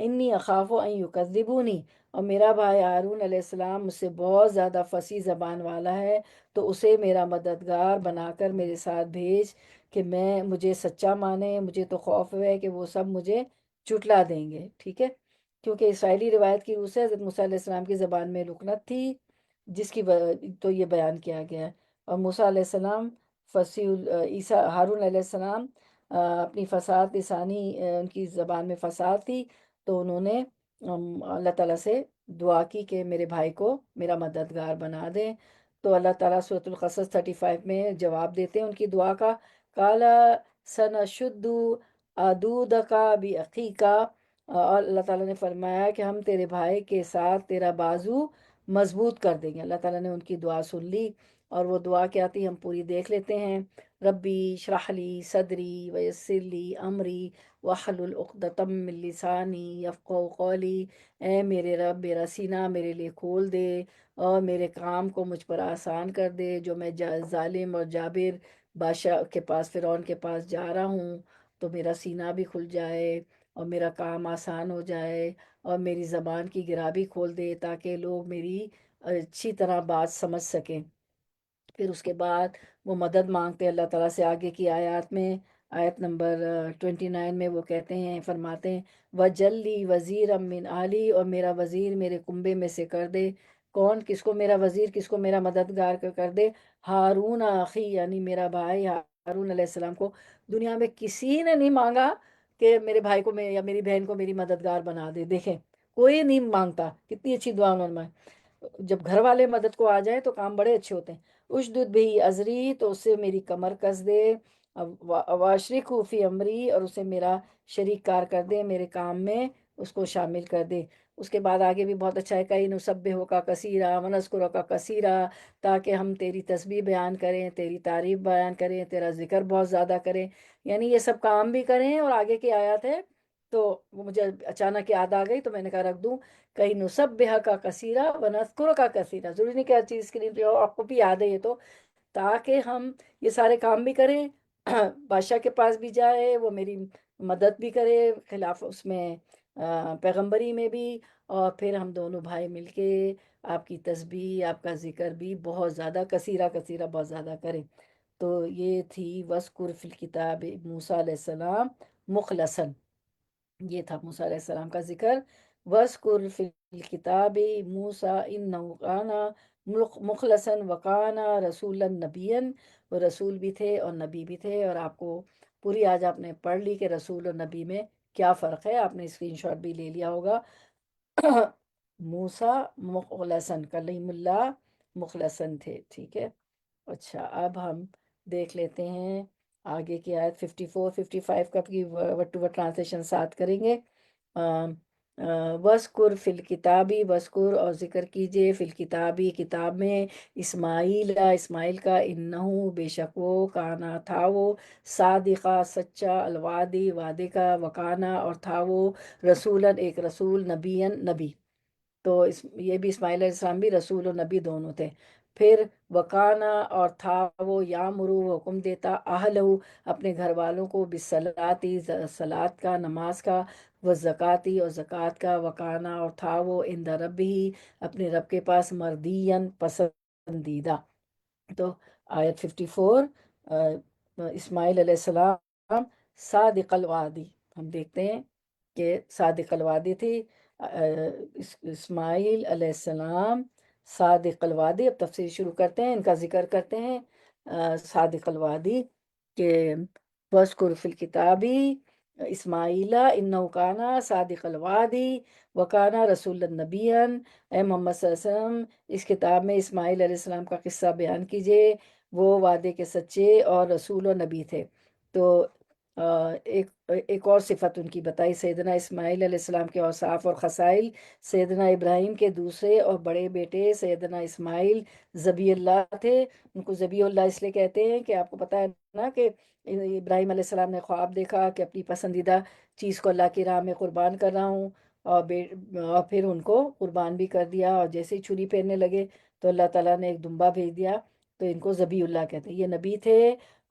إِنِّي أَخَافُ أَن يُكَذِّبُونِ، اور میرا بھائی ہارون علیہ السلام مجھ سے بہت زیادہ فصیح زبان والا ہے، تو اسے میرا مددگار بنا کر میرے ساتھ بھیج کہ مجھے سچا مانے، مجھے تو خوف ہے کہ وہ سب مجھے چٹلا دیں گے، ٹھیک ہے، کیونکہ اسرائیلی روایت کی روح سے حضرت موسیٰ علیہ السلام کی زبان میں لکنت تھی، جس کی تو یہ بیان کیا گیا ہے۔ اور موسیٰ علیہ السلام عیسیٰ ہارون علیہ السلام اپنی فصاحت لسانی، ان کی زبان میں فصاحت تھی، تو انہوں نے اللہ تعالیٰ سے دعا کی کہ میرے بھائی کو میرا مددگار بنا دیں، تو اللہ تعالیٰ سورۃ القصص 35 میں جواب دیتے ہیں ان کی دعا کا، کالا سنشد عدودکا بعقیکا، اور اللہ تعالیٰ نے فرمایا کہ ہم تیرے بھائی کے ساتھ تیرا بازو مضبوط کر دیں گے۔ اللہ تعالیٰ نے ان کی دعا سن لی، اور وہ دعا کیا تھی ہم پوری دیکھ لیتے ہیں۔ ربی اشرح لی صدری ویسر لی امری واحلل عقدۃ من لسانی یفقہوا قولی، اے میرے رب میرا سینہ میرے لیے کھول دے اور میرے کام کو مجھ پر آسان کر دے، جو میں ظالم اور جابر بادشاہ کے پاس، فرعون کے پاس جا رہا ہوں، تو میرا سینہ بھی کھل جائے اور میرا کام آسان ہو جائے، اور میری زبان کی گرہ بھی کھول دے تاکہ لوگ میری اچھی طرح بات سمجھ سکیں۔ پھر اس کے بعد وہ مدد مانگتے ہیں اللہ تعالیٰ سے آگے کی آیات میں، آیت نمبر 29 میں وہ کہتے ہیں، فرماتے ہیں وَجَلِّ وَزِيرًا مِّنْ أَهْلِي، اور میرا وزیر میرے کنبے میں سے کر دے۔ کون؟ کس کو میرا وزیر، کس کو میرا مددگار کر دے؟ ہارون اخی، یعنی میرا بھائی ہارون علیہ السلام کو دنیا میں کسی نے نہیں مانگا کہ میرے بھائی کو میں یا میری بہن کو میری مددگار بنا دے، دیکھیں کوئی نہیں مانگتا، کتنی اچھی دعا انہوں نے، جب گھر والے مدد کو آ جائیں تو کام بڑے اچھے ہوتے ہیں۔ اشدد بھی ازری، تو اسے میری کمر کس دے، واشرک فی امری، اور اسے میرا شریک کار کر دے، میرے کام میں اس کو شامل کر دے۔ اس کے بعد آگے بھی بہت اچھا ہے، کئی نسبحو کا کثیرا ونذکرک کا کثیرا، تاکہ ہم تیری تسبیح بیان کریں، تیری تعریف بیان کریں، تیرا ذکر بہت زیادہ کریں، یعنی یہ سب کام بھی کریں۔ اور آگے کی آیات ہے تو وہ مجھے اچانک یاد آ گئی تو میں نے کہا رکھ دوں، کہیں نسبح کا کثیرا ونذکر کا کثیرا، ضروری نہیں کہ ہر چیز کے لیے آپ کو بھی یاد ہے یہ، تو تاکہ ہم یہ سارے کام بھی کریں، بادشاہ کے پاس بھی جائے، وہ میری مدد بھی کرے خلاف اس میں پیغمبری میں بھی، اور پھر ہم دونوں بھائی مل کے آپ کی تسبیح، آپ کا ذکر بھی بہت زیادہ کثیرہ کثیرہ بہت زیادہ کریں۔ تو یہ تھی وَاذْكُرْ فِي الْكِتَابِ موسیٰ علیہ السلام مخلصاً، یہ تھا موسیٰ علیہ السلام کا ذکر۔ وَاذْكُرْ فِي الْكِتَابِ مُوسَىٰ إِنَّهُ كَانَ مُخْلَصًا وَكَانَ رَسُولًا نَبِيًّا، وہ رسول بھی تھے اور نبی بھی تھے، اور آپ کو پوری آج آپ نے پڑھ لی کہ رسول اور نبی میں کیا فرق ہے، آپ نے اسکرین شاٹ بھی لے لیا ہوگا۔ موسیٰ مخلصن، کلیم اللہ مخلصن تھے، ٹھیک ہے۔ اچھا اب ہم دیکھ لیتے ہیں آگے کی آیت 54 55 کا کی ورڈ ٹو ورڈ ٹرانسلیشن ساتھ کریں گے۔ وَاذْکُرْ فِی الْکِتَابِ، وَاذْکُر اور ذکر کیجئے، فی الکتابی کتاب میں، اسماعیل اسماعیل کا، انہو بے شک وہ، کانا تھا وہ، صادقہ سچا، الوعدی وعدے کا، وکانا اور تھا وہ، رسولاً ایک رسول، نبیًا نبی۔ تو یہ بھی اسماعیل علیہ السلام بھی رسول و نبی دونوں تھے۔ پھر وکانا اور تھا وہ، یامرو حکم دیتا، اہلہ اپنے گھر والوں کو، بالصلاۃ صلاۃ کا، نماز کا، والزکاۃ اور زکوٰۃ کا، وکانا اور تھا وہ، عند ربہ اپنے رب کے پاس، مردیاً پسندیدہ۔ تو آیت 54 اسماعیل علیہ السلام صادق الوعدی، ہم دیکھتے ہیں کہ صادق الوعدی تھی اسماعیل علیہ السلام، صادق الوعدی۔ اب تفسیر شروع کرتے ہیں، ان کا ذکر کرتے ہیں۔ صادق الوعدی کہ وَاذْکُرْ فِی الْکِتَابِ اسماعیل انہ کانا صادق الوعدی وکانا رسول نبیًا۔ اے محمد صلی اللہ علیہ وسلم اس کتاب میں اسماعیل علیہ السلام کا قصہ بیان کیجئے، وہ وعدے کے سچے اور رسول و نبی تھے۔ تو ایک اور صفت ان کی بتائی، سیدنا اسماعیل علیہ السلام کے اوصاف اور خصائل۔ سیدنا ابراہیم کے دوسرے اور بڑے بیٹے سیدنا اسماعیل ذبیح اللہ تھے۔ ان کو ذبیح اللہ اس لیے کہتے ہیں کہ آپ کو پتہ ہے نا کہ ابراہیم علیہ السلام نے خواب دیکھا کہ اپنی پسندیدہ چیز کو اللہ کی راہ میں قربان کر رہا ہوں، اور پھر ان کو قربان بھی کر دیا، اور جیسے ہی چھری پھیرنے لگے تو اللہ تعالیٰ نے ایک دمبا بھیج دیا، تو ان کو ذبیح اللہ کہتے ہیں۔ یہ نبی تھے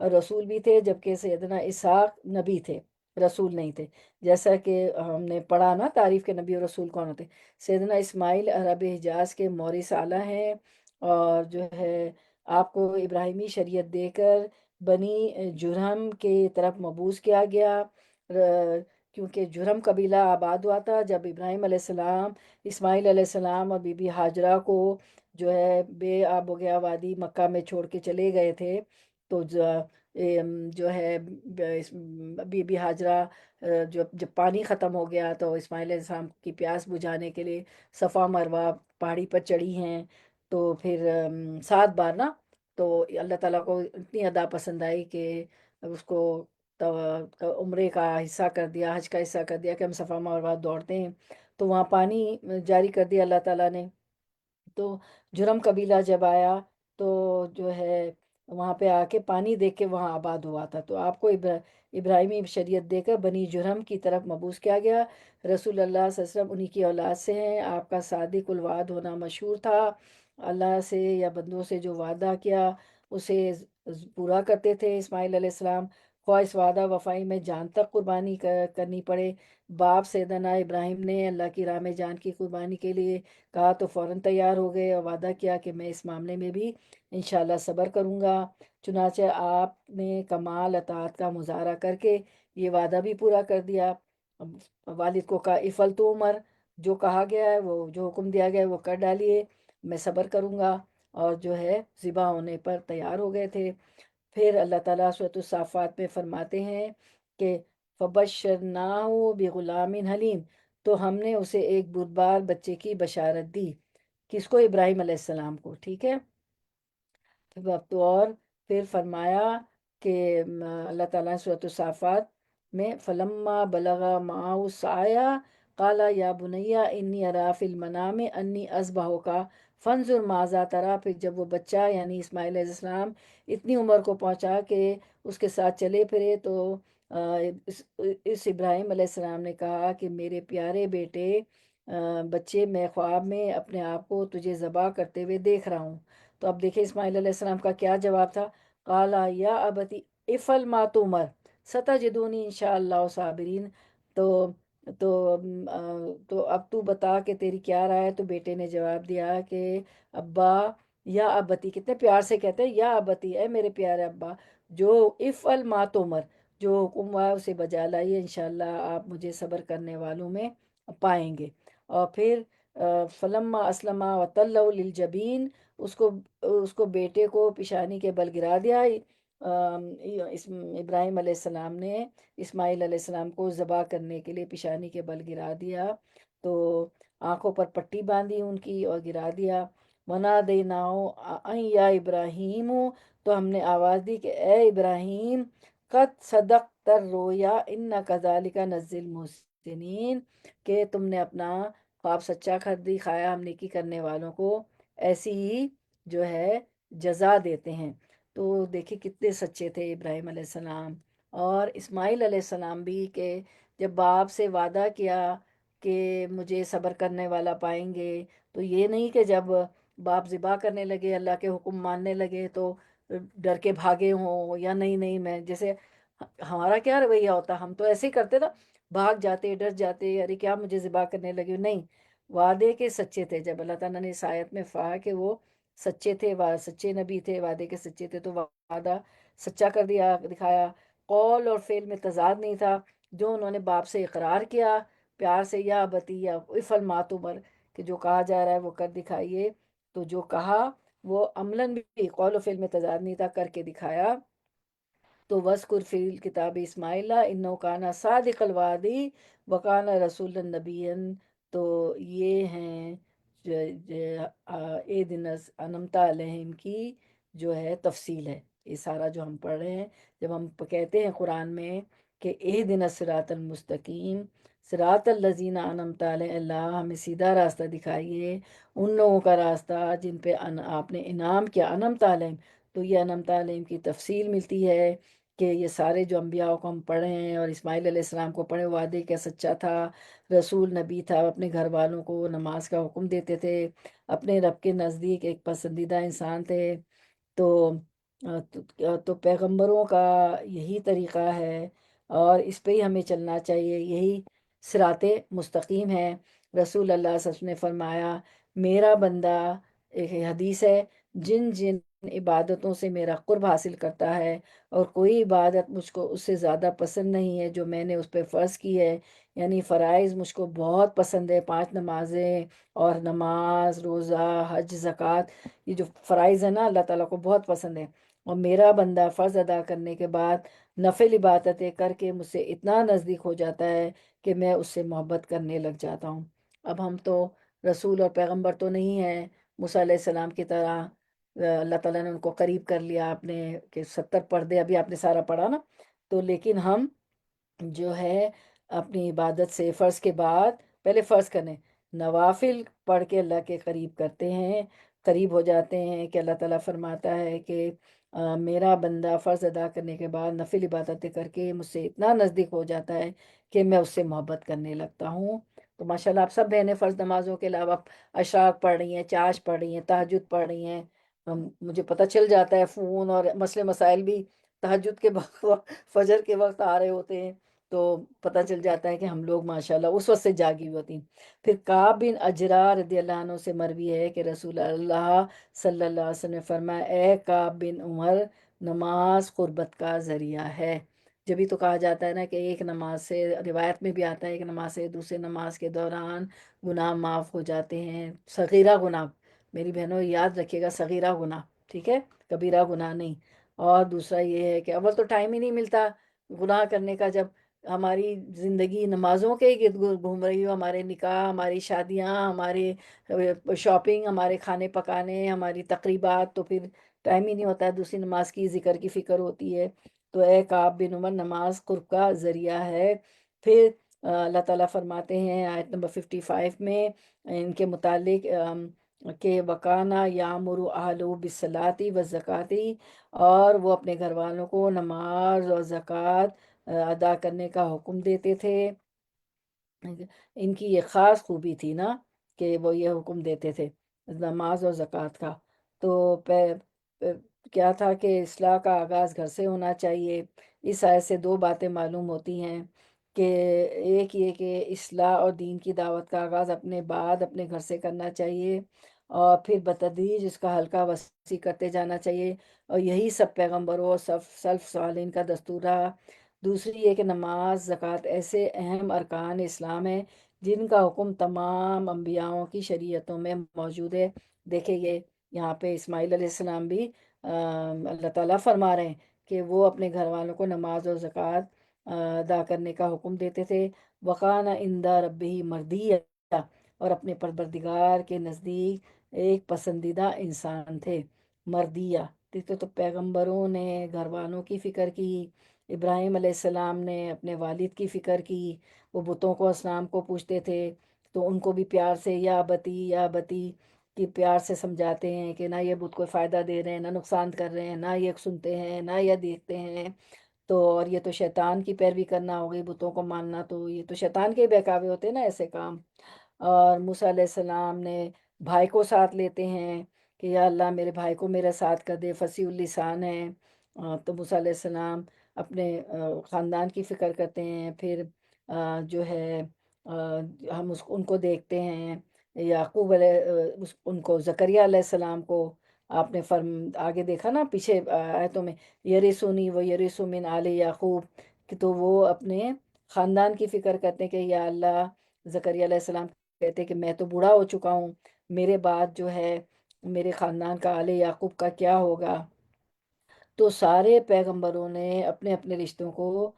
اور رسول بھی تھے، جبکہ سیدنا اسحاق نبی تھے، رسول نہیں تھے۔ جیسا کہ ہم نے پڑھا نا تعریف کے نبی اور رسول کون ہوتے۔ سیدنا اسماعیل عرب حجاز کے مورث اعلیٰ ہیں، اور جو ہے آپ کو ابراہیمی شریعت دے کر بنی جرہم کے طرف مبعوث کیا گیا، کیونکہ جرہم قبیلہ آباد ہوا تھا جب ابراہیم علیہ السلام اسماعیل علیہ السلام اور بی بی ہاجرہ کو جو ہے بے آب و گیا وادی مکہ میں چھوڑ کے چلے گئے تھے۔ تو جو ہے بی بی ہاجرہ جب پانی ختم ہو گیا تو اسماعیل علیہ السلام کی پیاس بجھانے کے لیے صفا مروہ پہاڑی پر چڑھی ہیں، تو پھر 7 بار نا، تو اللہ تعالیٰ کو اتنی ادا پسند آئی کہ اس کو عمرے کا حصہ کر دیا، حج کا حصہ کر دیا کہ ہم صفا مروہ دوڑتے ہیں، تو وہاں پانی جاری کر دیا اللہ تعالیٰ نے۔ تو جرم قبیلہ جب آیا تو جو ہے وہاں پہ آ کے پانی دیکھ کے وہاں آباد ہوا تھا، تو آپ کو ابراہیمی شریعت دے کر بنی جرم کی طرف مبعوث کیا گیا۔ رسول اللہ صلی اللہ علیہ وسلم انہی کی اولاد سے ہیں۔ آپ کا صادق الوعد ہونا مشہور تھا، اللہ سے یا بندوں سے جو وعدہ کیا اسے پورا کرتے تھے اسماعیل علیہ السلام، خواہ اس وعدہ وفائی میں جان تک قربانی کرنی پڑے۔ باپ سیدنا ابراہیم نے اللہ کی راہ میں جان کی قربانی کے لیے کہا تو فوراً تیار ہو گئے، اور وعدہ کیا کہ میں اس معاملے میں بھی انشاءاللہ صبر کروں گا۔ چنانچہ آپ نے کمال اطاعت کا مظاہرہ کر کے یہ وعدہ بھی پورا کر دیا۔ والد کو کہا افعل تو عمر، جو کہا گیا ہے، وہ جو حکم دیا گیا ہے وہ کر ڈالیے، میں صبر کروں گا، اور جو ہے ذبح ہونے پر تیار ہو گئے تھے۔ پھر اللہ تعالیٰ سورۃ الصافات میں فرماتے ہیں کہ فَبَشَّرْنَاهُ بِغُلَامٍ حلیم، تو ہم نے اسے ایک بردبار بچے کی بشارت دی، کس کو؟ ابراہیم علیہ السلام کو، ٹھیک ہے۔ تو اور پھر فرمایا کہ اللہ تعالیٰ نے سورۃ الصافات میں فلما بلغ معه السعی قال یا بنی انی اری فی المنام انی اذبحک فانظر ماذا تری۔ پھر جب وہ بچہ یعنی اسماعیل علیہ السلام اتنی عمر کو پہنچا کہ اس کے ساتھ چلے پھرے، تو اس ابراہیم علیہ السلام نے کہا کہ میرے پیارے بیٹے بچے، میں خواب میں اپنے آپ کو تجھے ذبح کرتے ہوئے دیکھ رہا ہوں۔ تو اب دیکھیں اسماعیل علیہ السلام کا کیا جواب تھا، قالا یا ابتی افعل ما تؤمر ستجدونی انشاءاللہ صابرین۔ تو تو تو اب تو بتا کہ تیری کیا رائے ہے۔ تو بیٹے نے جواب دیا کہ ابا، یا ابتی، کتنے پیار سے کہتے ہیں یا ابتی، اے میرے پیارے ابا، جو افعل ما تؤمر، جو حکم ہوا ہے اسے بجا لائیے، انشاءاللہ آپ مجھے صبر کرنے والوں میں پائیں گے۔ اور پھر فلما اسلما وتلوا للجبین، اس کو بیٹے کو پیشانی کے بل گرا دیا، ابراہیم علیہ السلام نے اسماعیل علیہ السلام کو ذبح کرنے کے لیے پیشانی کے بل گرا دیا، تو آنکھوں پر پٹی باندھی ان کی اور گرا دیا۔ ونا دے ناؤ یا ابراہیم، تو ہم نے آواز دی کہ اے ابراہیم، قد صدق تر رویا ان کذالک نزل المحسنین، کہ تم نے اپنا خواب سچا کر دکھایا، ہم نیکی کرنے والوں کو ایسی ہی جو ہے جزا دیتے ہیں۔ تو دیکھیں کتنے سچے تھے ابراہیم علیہ السلام، اور اسماعیل علیہ السلام بھی، کہ جب باپ سے وعدہ کیا کہ مجھے صبر کرنے والا پائیں گے، تو یہ نہیں کہ جب باپ ذبح کرنے لگے، اللہ کے حکم ماننے لگے تو ڈر کے بھاگے ہوں، یا نہیں نہیں میں جیسے ہمارا کیا رویہ ہوتا، ہم تو ایسے ہی کرتے نا، بھاگ جاتے، ڈر جاتے، ارے کیا مجھے ذبح کرنے لگے، نہیں، وعدے کے سچے تھے۔ جب اللہ تعالیٰ نے اس آیت میں کہا کہ وہ سچے تھے، سچے نبی تھے، وعدے کے سچے تھے، تو وعدہ سچا کر دیا، دکھایا۔ قول اور فعل میں تضاد نہیں تھا، جو انہوں نے باپ سے اقرار کیا پیار سے، یا بتی یا افل ماتمر، کہ جو کہا جا رہا ہے وہ کر دکھائیے، تو جو کہا وہ عملاً بھی قول و فعل میں تضاد نہیں تھا، کر کے دکھایا۔ تو وَاذْكُرْ فِي الْكِتَابِ اسماعیل اِنَّهُ كَانَ صَادِقَ الْوَعْدِ وَكَانَ رَسُولًا نَبِيًّا۔ تو یہ ہیں اِهْدِنَا انعمت علیہم کی جو ہے تفصیل ہے، یہ سارا جو ہم پڑھ رہے ہیں۔ جب ہم کہتے ہیں قرآن میں کہ اِهْدِنَا الصِّرَاطَ الْمُسْتَقِيمَ، صراط الذین انعمت علیہم، اللہ ہمیں سیدھا راستہ دکھائیے، ان لوگوں کا راستہ جن پہ آپ نے انعام کیا، انعمت علیہم۔ تو یہ انعمت علیہم کی تفصیل ملتی ہے کہ یہ سارے جو انبیاء کو ہم پڑھے ہیں، اور اسماعیل علیہ السلام کو پڑھے، وعدے کا سچا تھا، رسول نبی تھا، اپنے گھر والوں کو نماز کا حکم دیتے تھے، اپنے رب کے نزدیک ایک پسندیدہ انسان تھے۔ تو تو پیغمبروں کا یہی طریقہ ہے، اور اس پہ ہی ہمیں چلنا چاہیے، یہی صراط مستقیم ہے۔ رسول اللہ صلی اللہ علیہ وسلم نے فرمایا، میرا بندہ، ایک حدیث ہے، جن جن عبادتوں سے میرا قرب حاصل کرتا ہے، اور کوئی عبادت مجھ کو اس سے زیادہ پسند نہیں ہے جو میں نے اس پہ فرض کی ہے، یعنی فرائض مجھ کو بہت پسند ہے، 5 نمازیں اور نماز، روزہ، حج، زکوٰۃ، یہ جو فرائض ہیں نا اللہ تعالیٰ کو بہت پسند ہے، اور میرا بندہ فرض ادا کرنے کے بعد نفل عبادتیں کر کے مجھ سے اتنا نزدیک ہو جاتا ہے کہ میں اس سے محبت کرنے لگ جاتا ہوں۔ اب ہم تو رسول اور پیغمبر تو نہیں ہیں موسیٰ علیہ السلام کی طرح، اللہ تعالیٰ نے ان کو قریب کر لیا، آپ نے کہ 70 پردے ابھی آپ نے سارا پڑھا نا، تو لیکن ہم جو ہے اپنی عبادت سے فرض کے بعد پہلے فرض کریں، نوافل پڑھ کے اللہ کے قریب کرتے ہیں، قریب ہو جاتے ہیں، کہ اللہ تعالیٰ فرماتا ہے کہ میرا بندہ فرض ادا کرنے کے بعد نفل عبادتیں کر کے مجھ سے اتنا نزدیک ہو جاتا ہے کہ میں اس سے محبت کرنے لگتا ہوں۔ تو ماشاءاللہ آپ سب بہنیں فرض نمازوں کے علاوہ اشراق پڑھ رہی ہیں، چاش پڑھ رہی ہیں، تہجد پڑھ رہی ہیں، مجھے پتہ چل جاتا ہے، فون اور مسئلے مسائل بھی تہجد کے وقت، فجر کے وقت آ رہے ہوتے ہیں، تو پتہ چل جاتا ہے کہ ہم لوگ ماشاءاللہ اس وقت سے جاگی ہوئی ہوتی ہیں۔ پھر کعب بن اجرا رضی اللہ عنہ سے مروی ہے کہ رسول اللہ صلی اللہ علیہ وسلم نے فرمایا، اے کعب بن عمر، نماز قربت کا ذریعہ ہے۔ جبھی تو کہا جاتا ہے نا کہ ایک نماز سے، روایت میں بھی آتا ہے، ایک نماز سے دوسرے نماز کے دوران گناہ معاف ہو جاتے ہیں، صغیرہ گناہ، میری بہنوں یاد رکھیے گا، صغیرہ گناہ، ٹھیک ہے، کبیرہ گناہ نہیں۔ اور دوسرا یہ ہے کہ اول تو ٹائم ہی نہیں ملتا گناہ کرنے کا، جب ہماری زندگی نمازوں کے گرد گرد گھوم رہی ہو، ہمارے نکاح، ہماری شادیاں، ہمارے شاپنگ، ہمارے کھانے پکانے، ہماری تقریبات، تو پھر ٹائم ہی نہیں ہوتا ہے، دوسری نماز کی ذکر کی فکر ہوتی ہے۔ تو اے کعب بن عمر، نماز قرب کا ذریعہ ہے۔ پھر اللہ تعالیٰ فرماتے ہیں آیت نمبر 55 میں ان کے متعلق کہ وکانا یامر اہلہ بالصلاۃ والزکوٰۃ، اور وہ اپنے گھر والوں کو نماز اور زکوٰۃ ادا کرنے کا حکم دیتے تھے۔ ان کی یہ خاص خوبی تھی نا کہ وہ یہ حکم دیتے تھے نماز اور زکوٰۃ کا۔ تو کیا تھا کہ اصلاح کا آغاز گھر سے ہونا چاہیے۔ اس آیت سے 2 باتیں معلوم ہوتی ہیں، کہ ایک یہ کہ اصلاح اور دین کی دعوت کا آغاز اپنے بعد اپنے گھر سے کرنا چاہیے، اور پھر بتدریج اس کا حلقہ وسیع کرتے جانا چاہیے، اور یہی سب پیغمبروں اور سلف صالحین کا دستور رہا۔ دوسری یہ کہ نماز، زکوٰۃ ایسے اہم ارکان اسلام ہیں جن کا حکم تمام انبیاءوں کی شریعتوں میں موجود ہے۔ دیکھیں یہ یہاں پہ اسماعیل علیہ السلام بھی اللہ تعالیٰ فرما رہے ہیں کہ وہ اپنے گھر والوں کو نماز اور زکوٰۃ ادا کرنے کا حکم دیتے تھے۔ وقانہ عند ربہ مردیہ، اور اپنے پروردگار کے نزدیک ایک پسندیدہ انسان تھے۔ مردیہ، تو پیغمبروں نے گھر والوں کی فکر کی، ابراہیم علیہ السلام نے اپنے والد کی فکر کی، وہ بتوں کو اصنام کو پوچھتے تھے تو ان کو بھی پیار سے یا بتی کہ پیار سے سمجھاتے ہیں کہ نہ یہ بت کوئی فائدہ دے رہے ہیں، نہ نقصان کر رہے ہیں، نہ یہ سنتے ہیں نہ یہ دیکھتے ہیں۔ تو اور یہ تو شیطان کی پیروی کرنا ہو گئی، بتوں کو ماننا تو یہ تو شیطان کے بہکاوے ہوتے ہیں نا ایسے کام۔ اور موسیٰ علیہ السلام نے بھائی کو ساتھ لیتے ہیں کہ یا اللہ میرے بھائی کو میرا ساتھ کر دے، فصیح اللسان ہے۔ تو موسیٰ علیہ السلام اپنے خاندان کی فکر کرتے ہیں۔ پھر جو ہے ہم ان کو دیکھتے ہیں، یعقوب علیہ ان کو زکریا علیہ السلام کو آپ نے آگے دیکھا نا پیچھے آیتوں میں، یرثنی و یرث من آل یعقوب، کہ تو وہ اپنے خاندان کی فکر کرتے ہیں کہ یا اللہ، زکریا علیہ السلام کہتے کہ میں تو بوڑھا ہو چکا ہوں، میرے بعد جو ہے میرے خاندان کا آل یعقوب کا کیا ہوگا۔ تو سارے پیغمبروں نے اپنے اپنے رشتوں کو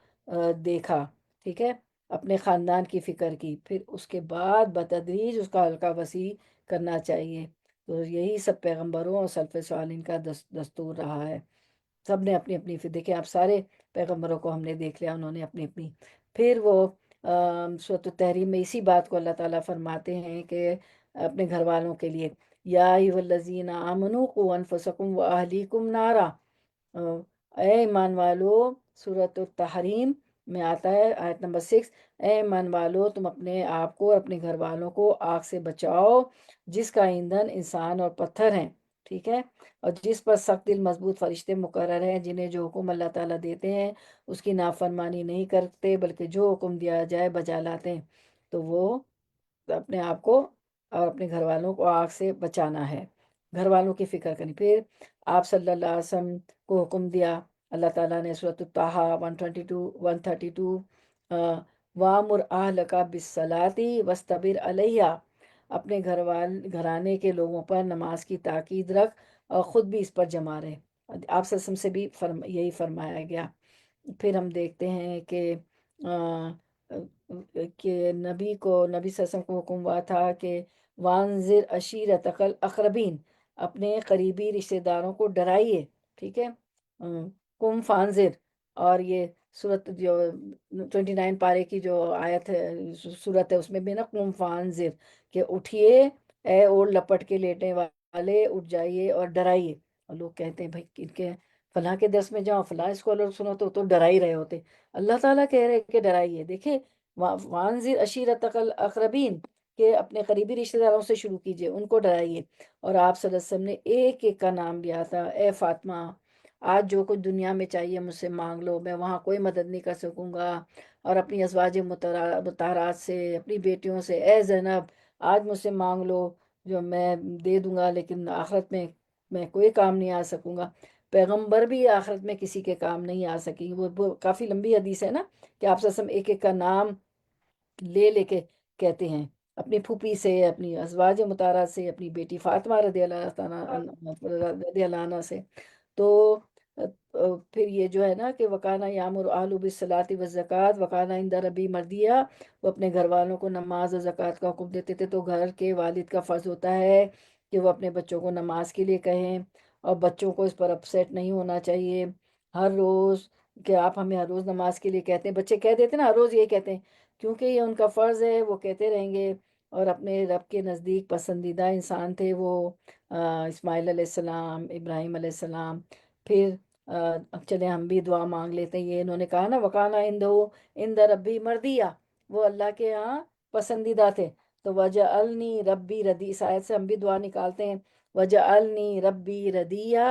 دیکھا، ٹھیک ہے، اپنے خاندان کی فکر کی، پھر اس کے بعد بتدریج اس کا حلقہ وسیع کرنا چاہیے۔ تو یہی سب پیغمبروں اور سلف صالحین کا دستور رہا ہے۔ سب نے اپنی اپنی، پھر دیکھیں آپ سارے پیغمبروں کو ہم نے دیکھ لیا، انہوں نے اپنی اپنی، پھر وہ سورۃ التحریم میں اسی بات کو اللہ تعالیٰ فرماتے ہیں کہ اپنے گھر والوں کے لیے، یا ایھا الذین آمنوا قوا انفسکم واہلیکم نارا، اے ایمان والو، سورۃ التحریم میں آتا ہے آیت نمبر 6، اے ایمان والو تم اپنے آپ کو اور اپنے گھر والوں کو آگ سے بچاؤ جس کا ایندھن انسان اور پتھر ہیں، ٹھیک ہے، اور جس پر سخت دل مضبوط فرشتے مقرر ہیں جنہیں جو حکم اللہ تعالیٰ دیتے ہیں اس کی نافرمانی نہیں کرتے بلکہ جو حکم دیا جائے بجا لاتے ہیں۔ تو وہ اپنے آپ کو اور اپنے گھر والوں کو آگ سے بچانا ہے، گھر والوں کی فکر کرنی۔ پھر آپ صلی اللہ علیہ وسلم کو حکم دیا اللہ تعالیٰ نے سورۃ الطٰہٰ 132 وَأْمُرْ أَهْلَكَ بِالصَّلَاةِ وَاصْطَبِرْ عَلَيْهَا، اپنے گھرانے کے لوگوں پر نماز کی تاکید رکھ اور خود بھی اس پر جمع رہے۔ آپ صلی اللہ علیہ وسلم سے بھی یہی فرمایا گیا۔ پھر ہم دیکھتے ہیں کہ نبی صلی اللہ علیہ وسلم کو حکم ہوا تھا کہ وانذر عشیرتک الاقربین، اپنے قریبی رشتہ داروں کو ڈرائیے، ٹھیک ہے، کم فانذر، اور یہ سورت جو 29 پارے کی جو آیت ہے سورت ہے اس میں بھی نا قم فانذر، کہ اٹھیے اے اوڑ لپٹ کے لیٹنے والے، اٹھ جائیے اور ڈرائیے۔ اور لوگ کہتے ہیں بھائی ان کے فلاں کے درس میں جاؤ، فلاں اسکالر سنو تو ڈرا ہی رہے ہوتے، اللہ تعالیٰ کہہ رہے کہ ڈرائیے۔ دیکھیں وانذر عشیرتک الاقربین، کہ اپنے قریبی رشتہ داروں سے شروع کیجئے، ان کو ڈرائیے۔ اور آپ صلی اللہ علیہ وسلم نے ایک ایک کا نام لیا تھا، اے فاطمہ آج جو کچھ دنیا میں چاہیے مجھ سے مانگ لو، میں وہاں کوئی مدد نہیں کر سکوں گا۔ اور اپنی ازواج مطہرات سے، اپنی بیٹیوں سے، اے زینب آج مجھ سے مانگ لو جو میں دے دوں گا، لیکن آخرت میں کوئی کام نہیں آ سکوں گا۔ پیغمبر بھی آخرت میں کسی کے کام نہیں آ سکیں، وہ کافی لمبی حدیث ہے نا، کہ آپ صلی اللہ علیہ وسلم ایک ایک کا نام لے کے کہتے ہیں، اپنی پھوپھی سے، اپنی ازواج مطہرات سے، اپنی بیٹی فاطمہ رضی اللہ عنہ سے۔ تو پھر یہ جو ہے نا کہ وکانہ یامر اہلہ بالصلاۃ والزکوٰۃ وکانہ عند ربہ مردیہ، وہ اپنے گھر والوں کو نماز اور زکوٰۃ کا حکم دیتے تھے۔ تو گھر کے والد کا فرض ہوتا ہے کہ وہ اپنے بچوں کو نماز کے لیے کہیں، اور بچوں کو اس پر اپسیٹ نہیں ہونا چاہیے ہر روز، کہ آپ ہمیں ہر روز نماز کے لیے کہتے ہیں، بچے کہہ دیتے ہیں نا ہر روز یہی کہتے ہیں، کیونکہ یہ ان کا فرض ہے، وہ کہتے رہیں گے۔ اور اپنے رب کے نزدیک پسندیدہ انسان تھے وہ اسماعیل علیہ السلام، ابراہیم علیہ السلام۔ پھر اب چلیں ہم بھی دعا مانگ لیتے ہیں، یہ انہوں نے کہا نا وکانہ عند ربی مردیہ، وہ اللہ کے یہاں پسندیدہ تھے۔ تو وجعلنی ربی ردی، اس آیت سے ہم بھی دعا نکالتے ہیں، وجعلنی ربی ردیہ،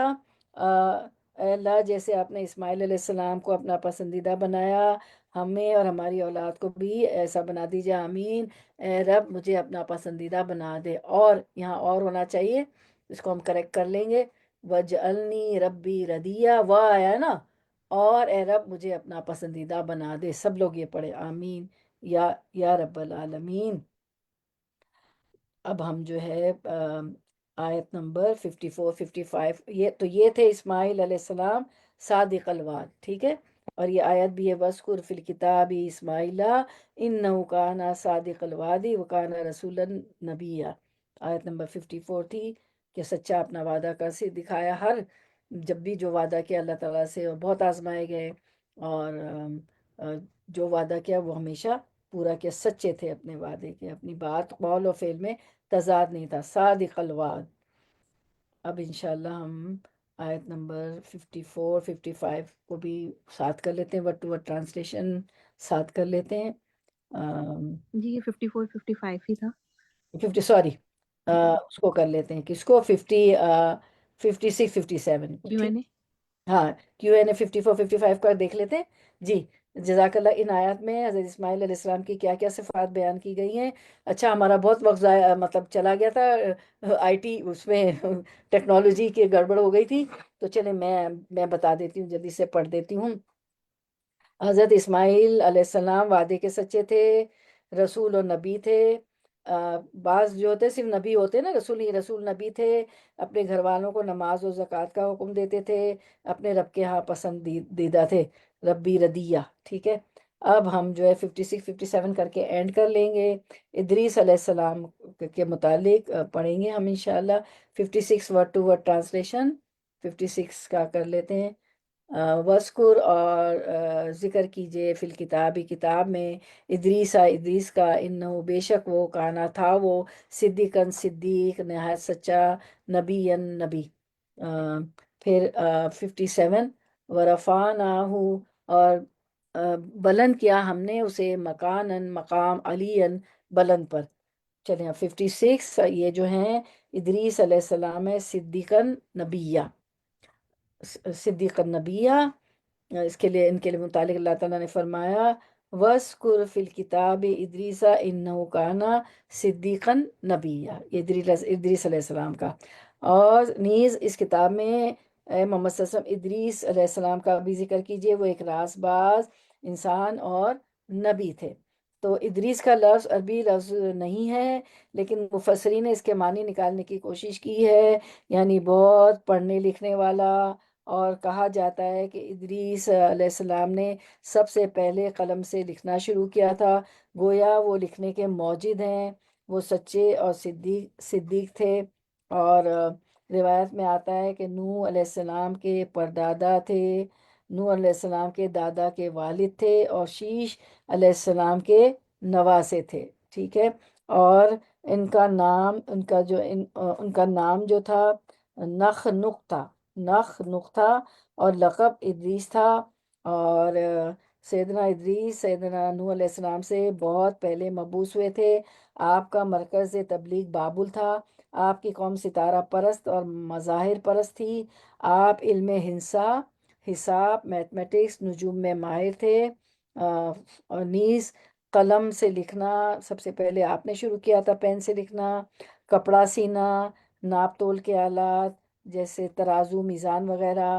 اے اللہ جیسے آپ نے اسماعیل علیہ السلام کو اپنا پسندیدہ بنایا، ہمیں اور ہماری اولاد کو بھی ایسا بنا دیجیے، آمین۔ اے رب مجھے اپنا پسندیدہ بنا دے، اور یہاں اور ہونا چاہیے، اس کو ہم کریکٹ کر لیں گے، وجعلنی ربی ردیہ، آیا ہے نا، اور اے رب مجھے اپنا پسندیدہ بنا دے، سب لوگ یہ پڑھے آمین یا رب العالمین۔ اب ہم جو ہے آیت نمبر 54 55، یہ تھے اسماعیل علیہ السلام صادق الوعد، ٹھیک ہے۔ اور یہ آیت بھی ہے وَاذْكُرْ فِي الْكِتَابِ اسماعیل إِنَّهُ كَانَ صَادِقَ الْوَعْدِ وَكَانَ رَسُولًا نَبِيًّا۔ آیت نمبر 54 تھی کہ سچا اپنا وعدہ کا سے دکھایا، ہر جب بھی جو وعدہ کیا اللہ تعالیٰ سے، اور بہت آزمائے گئے، اور جو وعدہ کیا وہ ہمیشہ پورا کیا، سچے تھے اپنے وعدے کے، اپنی بات قول و فعل میں تضاد نہیں تھا، صادق الوعد۔ اب انشاءاللہ ہم آیت نمبر 54 55 کو بھی ساتھ کر لیتے ہیں، ورڈ ٹو ورڈ ٹرانسلیشن ساتھ کر لیتے ہیں۔ جی یہ 54 55 ہی تھا۔ 50 سوری، اس کو کر لیتے ہیں، کس کو 56 57 کو، کیوں ٹھیک۔ میں نے ہاں کیو این اے 54 55 کا دیکھ لیتے ہیں جی۔ جزاک اللہ۔ ان آیات میں حضرت اسماعیل علیہ السلام کی کیا کیا صفات بیان کی گئی ہیں؟ اچھا ہمارا بہت وقت مطلب چلا گیا تھا، آئی ٹی اس میں ٹیکنالوجی کی گڑبڑ ہو گئی تھی، تو چلیں میں بتا دیتی ہوں، جلدی سے پڑھ دیتی ہوں۔ حضرت اسماعیل علیہ السلام وعدے کے سچے تھے، رسول اور نبی تھے۔ بعض جو ہوتے صرف نبی ہوتے نا، رسول ہی رسول نبی تھے، اپنے گھر والوں کو نماز و زکوٰۃ کا حکم دیتے تھے، اپنے رب کے ہاں پسندیدہ تھے، ربی ردیہ، ٹھیک ہے۔ اب ہم جو ہے 56 57 کر کے اینڈ کر لیں گے۔ ادریس علیہ السلام کے متعلق پڑھیں گے ہم انشاءاللہ۔ 56 ورڈ ٹو ورڈ ٹرانسلیشن 56 کا کر لیتے ہیں۔ وَاذْكُرْ اور ذکر کیجئے فی الکتاب کتاب میں، ادریس کا، انہو بے شک وہ، کانا تھا وہ، صدیقاً صدیق نہایت سچا، نبی۔ پھر 57 ورفعناہ اور بلند کیا ہم نے اسے، مکاناً مقام، علیاً بلند پر۔ چلیں اب 56 یہ جو ہیں ادریس علیہ السلام ہے، صدیقاً نبیہ، صدیق النبیہ۔ اس کے لیے ان کے لیے متعلق اللہ تعالیٰ نے فرمایا وَاذْكُرْ فِي الْكِتَابِ إِدْرِيسَ إِنَّهُ كَانَ صِدِّيقًا نَبِيًّا، یہ ادریس علیہ السلام کا۔ اور نیز اس کتاب میں اے محمد صلی اللہ علیہ وسلم ادریس علیہ السلام کا بھی ذکر کیجئے، وہ ایک راست باز انسان اور نبی تھے۔ تو ادریس کا لفظ عربی لفظ نہیں ہے، لیکن مفسرین نے اس کے معنی نکالنے کی کوشش کی ہے، یعنی بہت پڑھنے لکھنے والا۔ اور کہا جاتا ہے کہ ادریس علیہ السلام نے سب سے پہلے قلم سے لکھنا شروع کیا تھا، گویا وہ لکھنے کے موجد ہیں، وہ سچے اور صدیق تھے۔ اور روایت میں آتا ہے کہ نوح علیہ السلام کے پردادا تھے، نوح علیہ السلام کے دادا کے والد تھے، اور شیش علیہ السلام کے نواسے تھے، ٹھیک ہے۔ اور ان کا نام جو تھا نخ تھا، اور لقب ادریس تھا۔ اور سیدنا ادریس سیدنا نوح علیہ السلام سے بہت پہلے مبعوث ہوئے تھے۔ آپ کا مرکز تبلیغ بابل تھا، آپ کی قوم ستارہ پرست اور مظاہر پرست تھی۔ آپ علم حساب میتھمیٹکس نجوم میں ماہر تھے، اور نیز قلم سے لکھنا سب سے پہلے آپ نے شروع کیا تھا، پین سے لکھنا، کپڑا سینا، ناپ تول کے آلات جیسے ترازو میزان وغیرہ،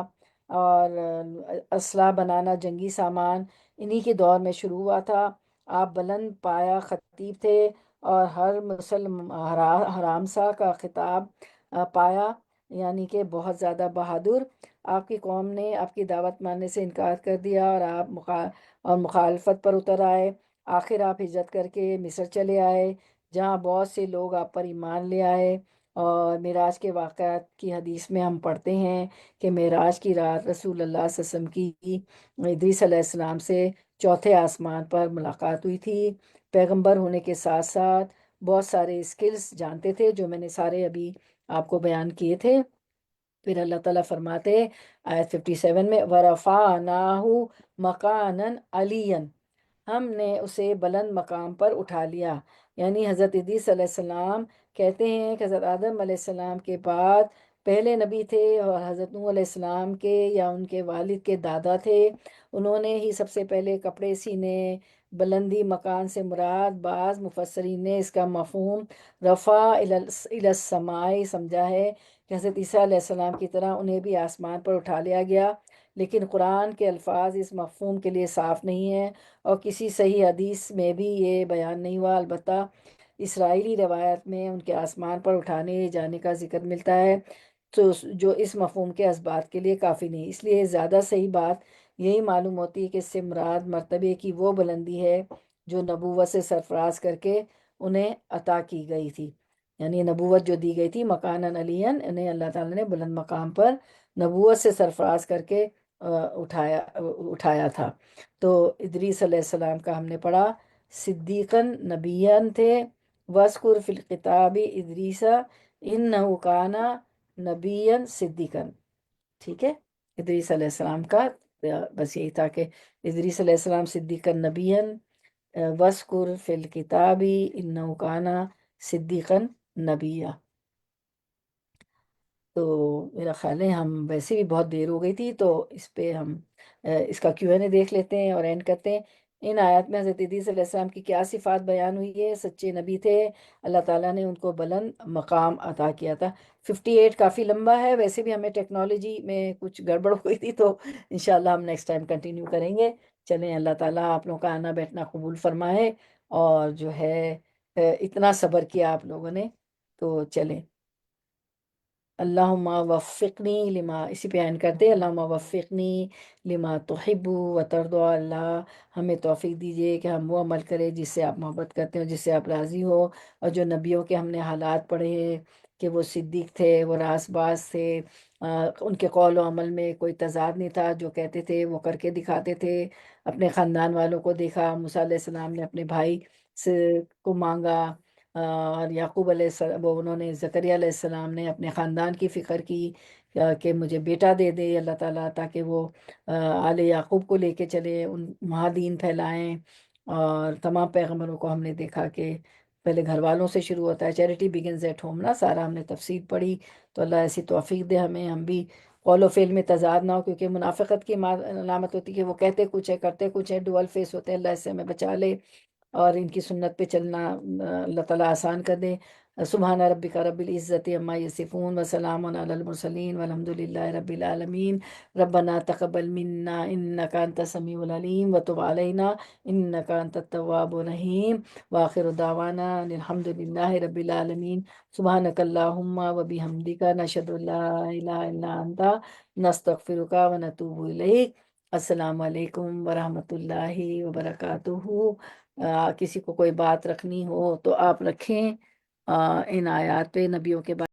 اور اسلحہ بنانا، جنگی سامان، انہی کے دور میں شروع ہوا تھا۔ آپ بلند پایا خطیب تھے، اور ہر مسلم حرام سا کا خطاب پایا، یعنی کہ بہت زیادہ بہادر۔ آپ کی قوم نے آپ کی دعوت ماننے سے انکار کر دیا، اور آپ مخالفت پر اتر آئے۔ آخر آپ ہجرت کر کے مصر چلے آئے، جہاں بہت سے لوگ آپ پر ایمان لے آئے۔ اور معراج کے واقعات کی حدیث میں ہم پڑھتے ہیں کہ معراج کی رات رسول اللہ صلی اللہ علیہ وسلم کی ادریس علیہ السلام سے چوتھے آسمان پر ملاقات ہوئی تھی۔ پیغمبر ہونے کے ساتھ ساتھ بہت سارے اسکلز جانتے تھے، جو میں نے سارے ابھی آپ کو بیان کیے تھے۔ پھر اللہ تعالیٰ فرماتے آیت 57 میں وَرَفَعْنَاهُ مَكَانًا عَلِيًّا، ہم نے اسے بلند مقام پر اٹھا لیا، یعنی حضرت ادریس علیہ السلام کہتے ہیں کہ حضرت آدم علیہ السلام کے بعد پہلے نبی تھے، اور حضرت نوح علیہ السلام کے یا ان کے والد کے دادا تھے، انہوں نے ہی سب سے پہلے کپڑے سینے۔ بلندی مکان سے مراد بعض مفسرین نے اس کا مفہوم رفع الی السماء سمجھا ہے، کہ حضرت عیسیٰ علیہ السلام کی طرح انہیں بھی آسمان پر اٹھا لیا گیا، لیکن قرآن کے الفاظ اس مفہوم کے لیے صاف نہیں ہیں، اور کسی صحیح حدیث میں بھی یہ بیان نہیں ہوا۔ البتہ اسرائیلی روایت میں ان کے آسمان پر اٹھانے جانے کا ذکر ملتا ہے۔ تو جو اس مفہوم کے اسبات کے لیے کافی نہیں، اس لیے زیادہ صحیح بات یہی معلوم ہوتی ہے کہ اس سے مراد مرتبے کی وہ بلندی ہے جو نبوت سے سرفراز کر کے انہیں عطا کی گئی تھی، یعنی نبوت جو دی گئی تھی مکاناً علیاً، انہیں اللہ تعالیٰ نے بلند مقام پر نبوت سے سرفراز کر کے اٹھایا تھا۔ تو ادریس علیہ السلام کا ہم نے پڑھا صدیقاً نبیاً تھے، وَاذْكُرْ فِي الْكِتَابِ ادریسَ اِنَّهُ كَانَ نبیًا صدیقاً، ٹھیک ہے۔ ادریس علیہ السلام کا بس یہی تھا کہ ادریس علیہ السلام صدیقاً نبیًا، وَاذْكُرْ فِي الْكِتَابِ إِنَّهُ كَانَ صدیقاً نبیًا۔ تو میرا خیال ہے ہم ویسے بھی بہت دیر ہو گئی تھی، تو اس پہ ہم اس کا کیو این اے دیکھ لیتے ہیں اور اینڈ کرتے ہیں۔ ان آیات میں حضرت ادریس علیہ السلام کی کیا صفات بیان ہوئی ہے؟ سچے نبی تھے، اللہ تعالیٰ نے ان کو بلند مقام عطا کیا تھا۔ 58 کافی لمبا ہے، ویسے بھی ہمیں ٹیکنالوجی میں کچھ گڑبڑ ہوئی تھی، تو انشاءاللہ ہم نیکسٹ ٹائم کنٹینیو کریں گے۔ چلیں، اللہ تعالیٰ آپ لوگوں کا آنا بیٹھنا قبول فرمائے، اور جو ہے اتنا صبر کیا آپ لوگوں نے، تو چلیں، اللہم وفقنی لما، اسی پہ اینڈ کرتے، اللہم وفقنی لما تحب و ترضى، اللہ ہمیں توفیق دیجئے کہ ہم وہ عمل کریں جس سے آپ محبت کرتے ہو، جس سے آپ راضی ہو۔ اور جو نبیوں کے ہم نے حالات پڑھے ہیں کہ وہ صدیق تھے، وہ راست باز تھے، ان کے قول و عمل میں کوئی تضاد نہیں تھا، جو کہتے تھے وہ کر کے دکھاتے تھے۔ اپنے خاندان والوں کو دیکھا، موسیٰ علیہ السلام نے اپنے بھائی سے کو مانگا، اور یعقوب علیہ السلام، وہ انہوں نے زکریا علیہ السلام نے اپنے خاندان کی فکر کی کہ مجھے بیٹا دے دے اللہ تعالیٰ، تاکہ وہ آل یعقوب کو لے کے چلے، وہاں دین پھیلائیں۔ اور تمام پیغمبروں کو ہم نے دیکھا کہ پہلے گھر والوں سے شروع ہوتا ہے، چیریٹی بگنز ایٹ ہوم نا، سارا ہم نے تفسیر پڑھی۔ تو اللہ ایسی توفیق دے ہمیں، ہم بھی قول و فعل میں تضاد نہ ہو، کیونکہ منافقت کی علامت ہوتی ہے کہ وہ کہتے کچھ ہے کرتے کچھ ہے، ڈوئل فیس ہوتے ہیں۔ اللہ اس سے ہمیں بچا لے، اور ان کی سنت پہ چلنا اللہ تعالیٰ آسان کر دے۔ سبحان ربک رب العزت عما یصفون وسلام علی المرسلین والحمد للہ رب العالمین۔ ربنا تقبل منا انک انت السمیع العلیم وتب علینا انک انت التواب الرحیم، وآخر دعوانا ان الحمد للہ رب العالمین۔ سبحانک اللہم وبحمدک، نشہد ان لا الہ الا انت، نستغفرک ونتوب الیک۔ السلام علیکم ورحمۃ اللہ وبرکاتہ۔ کسی کو کوئی بات رکھنی ہو تو آپ رکھیں، ان آیات پہ، نبیوں کے بارے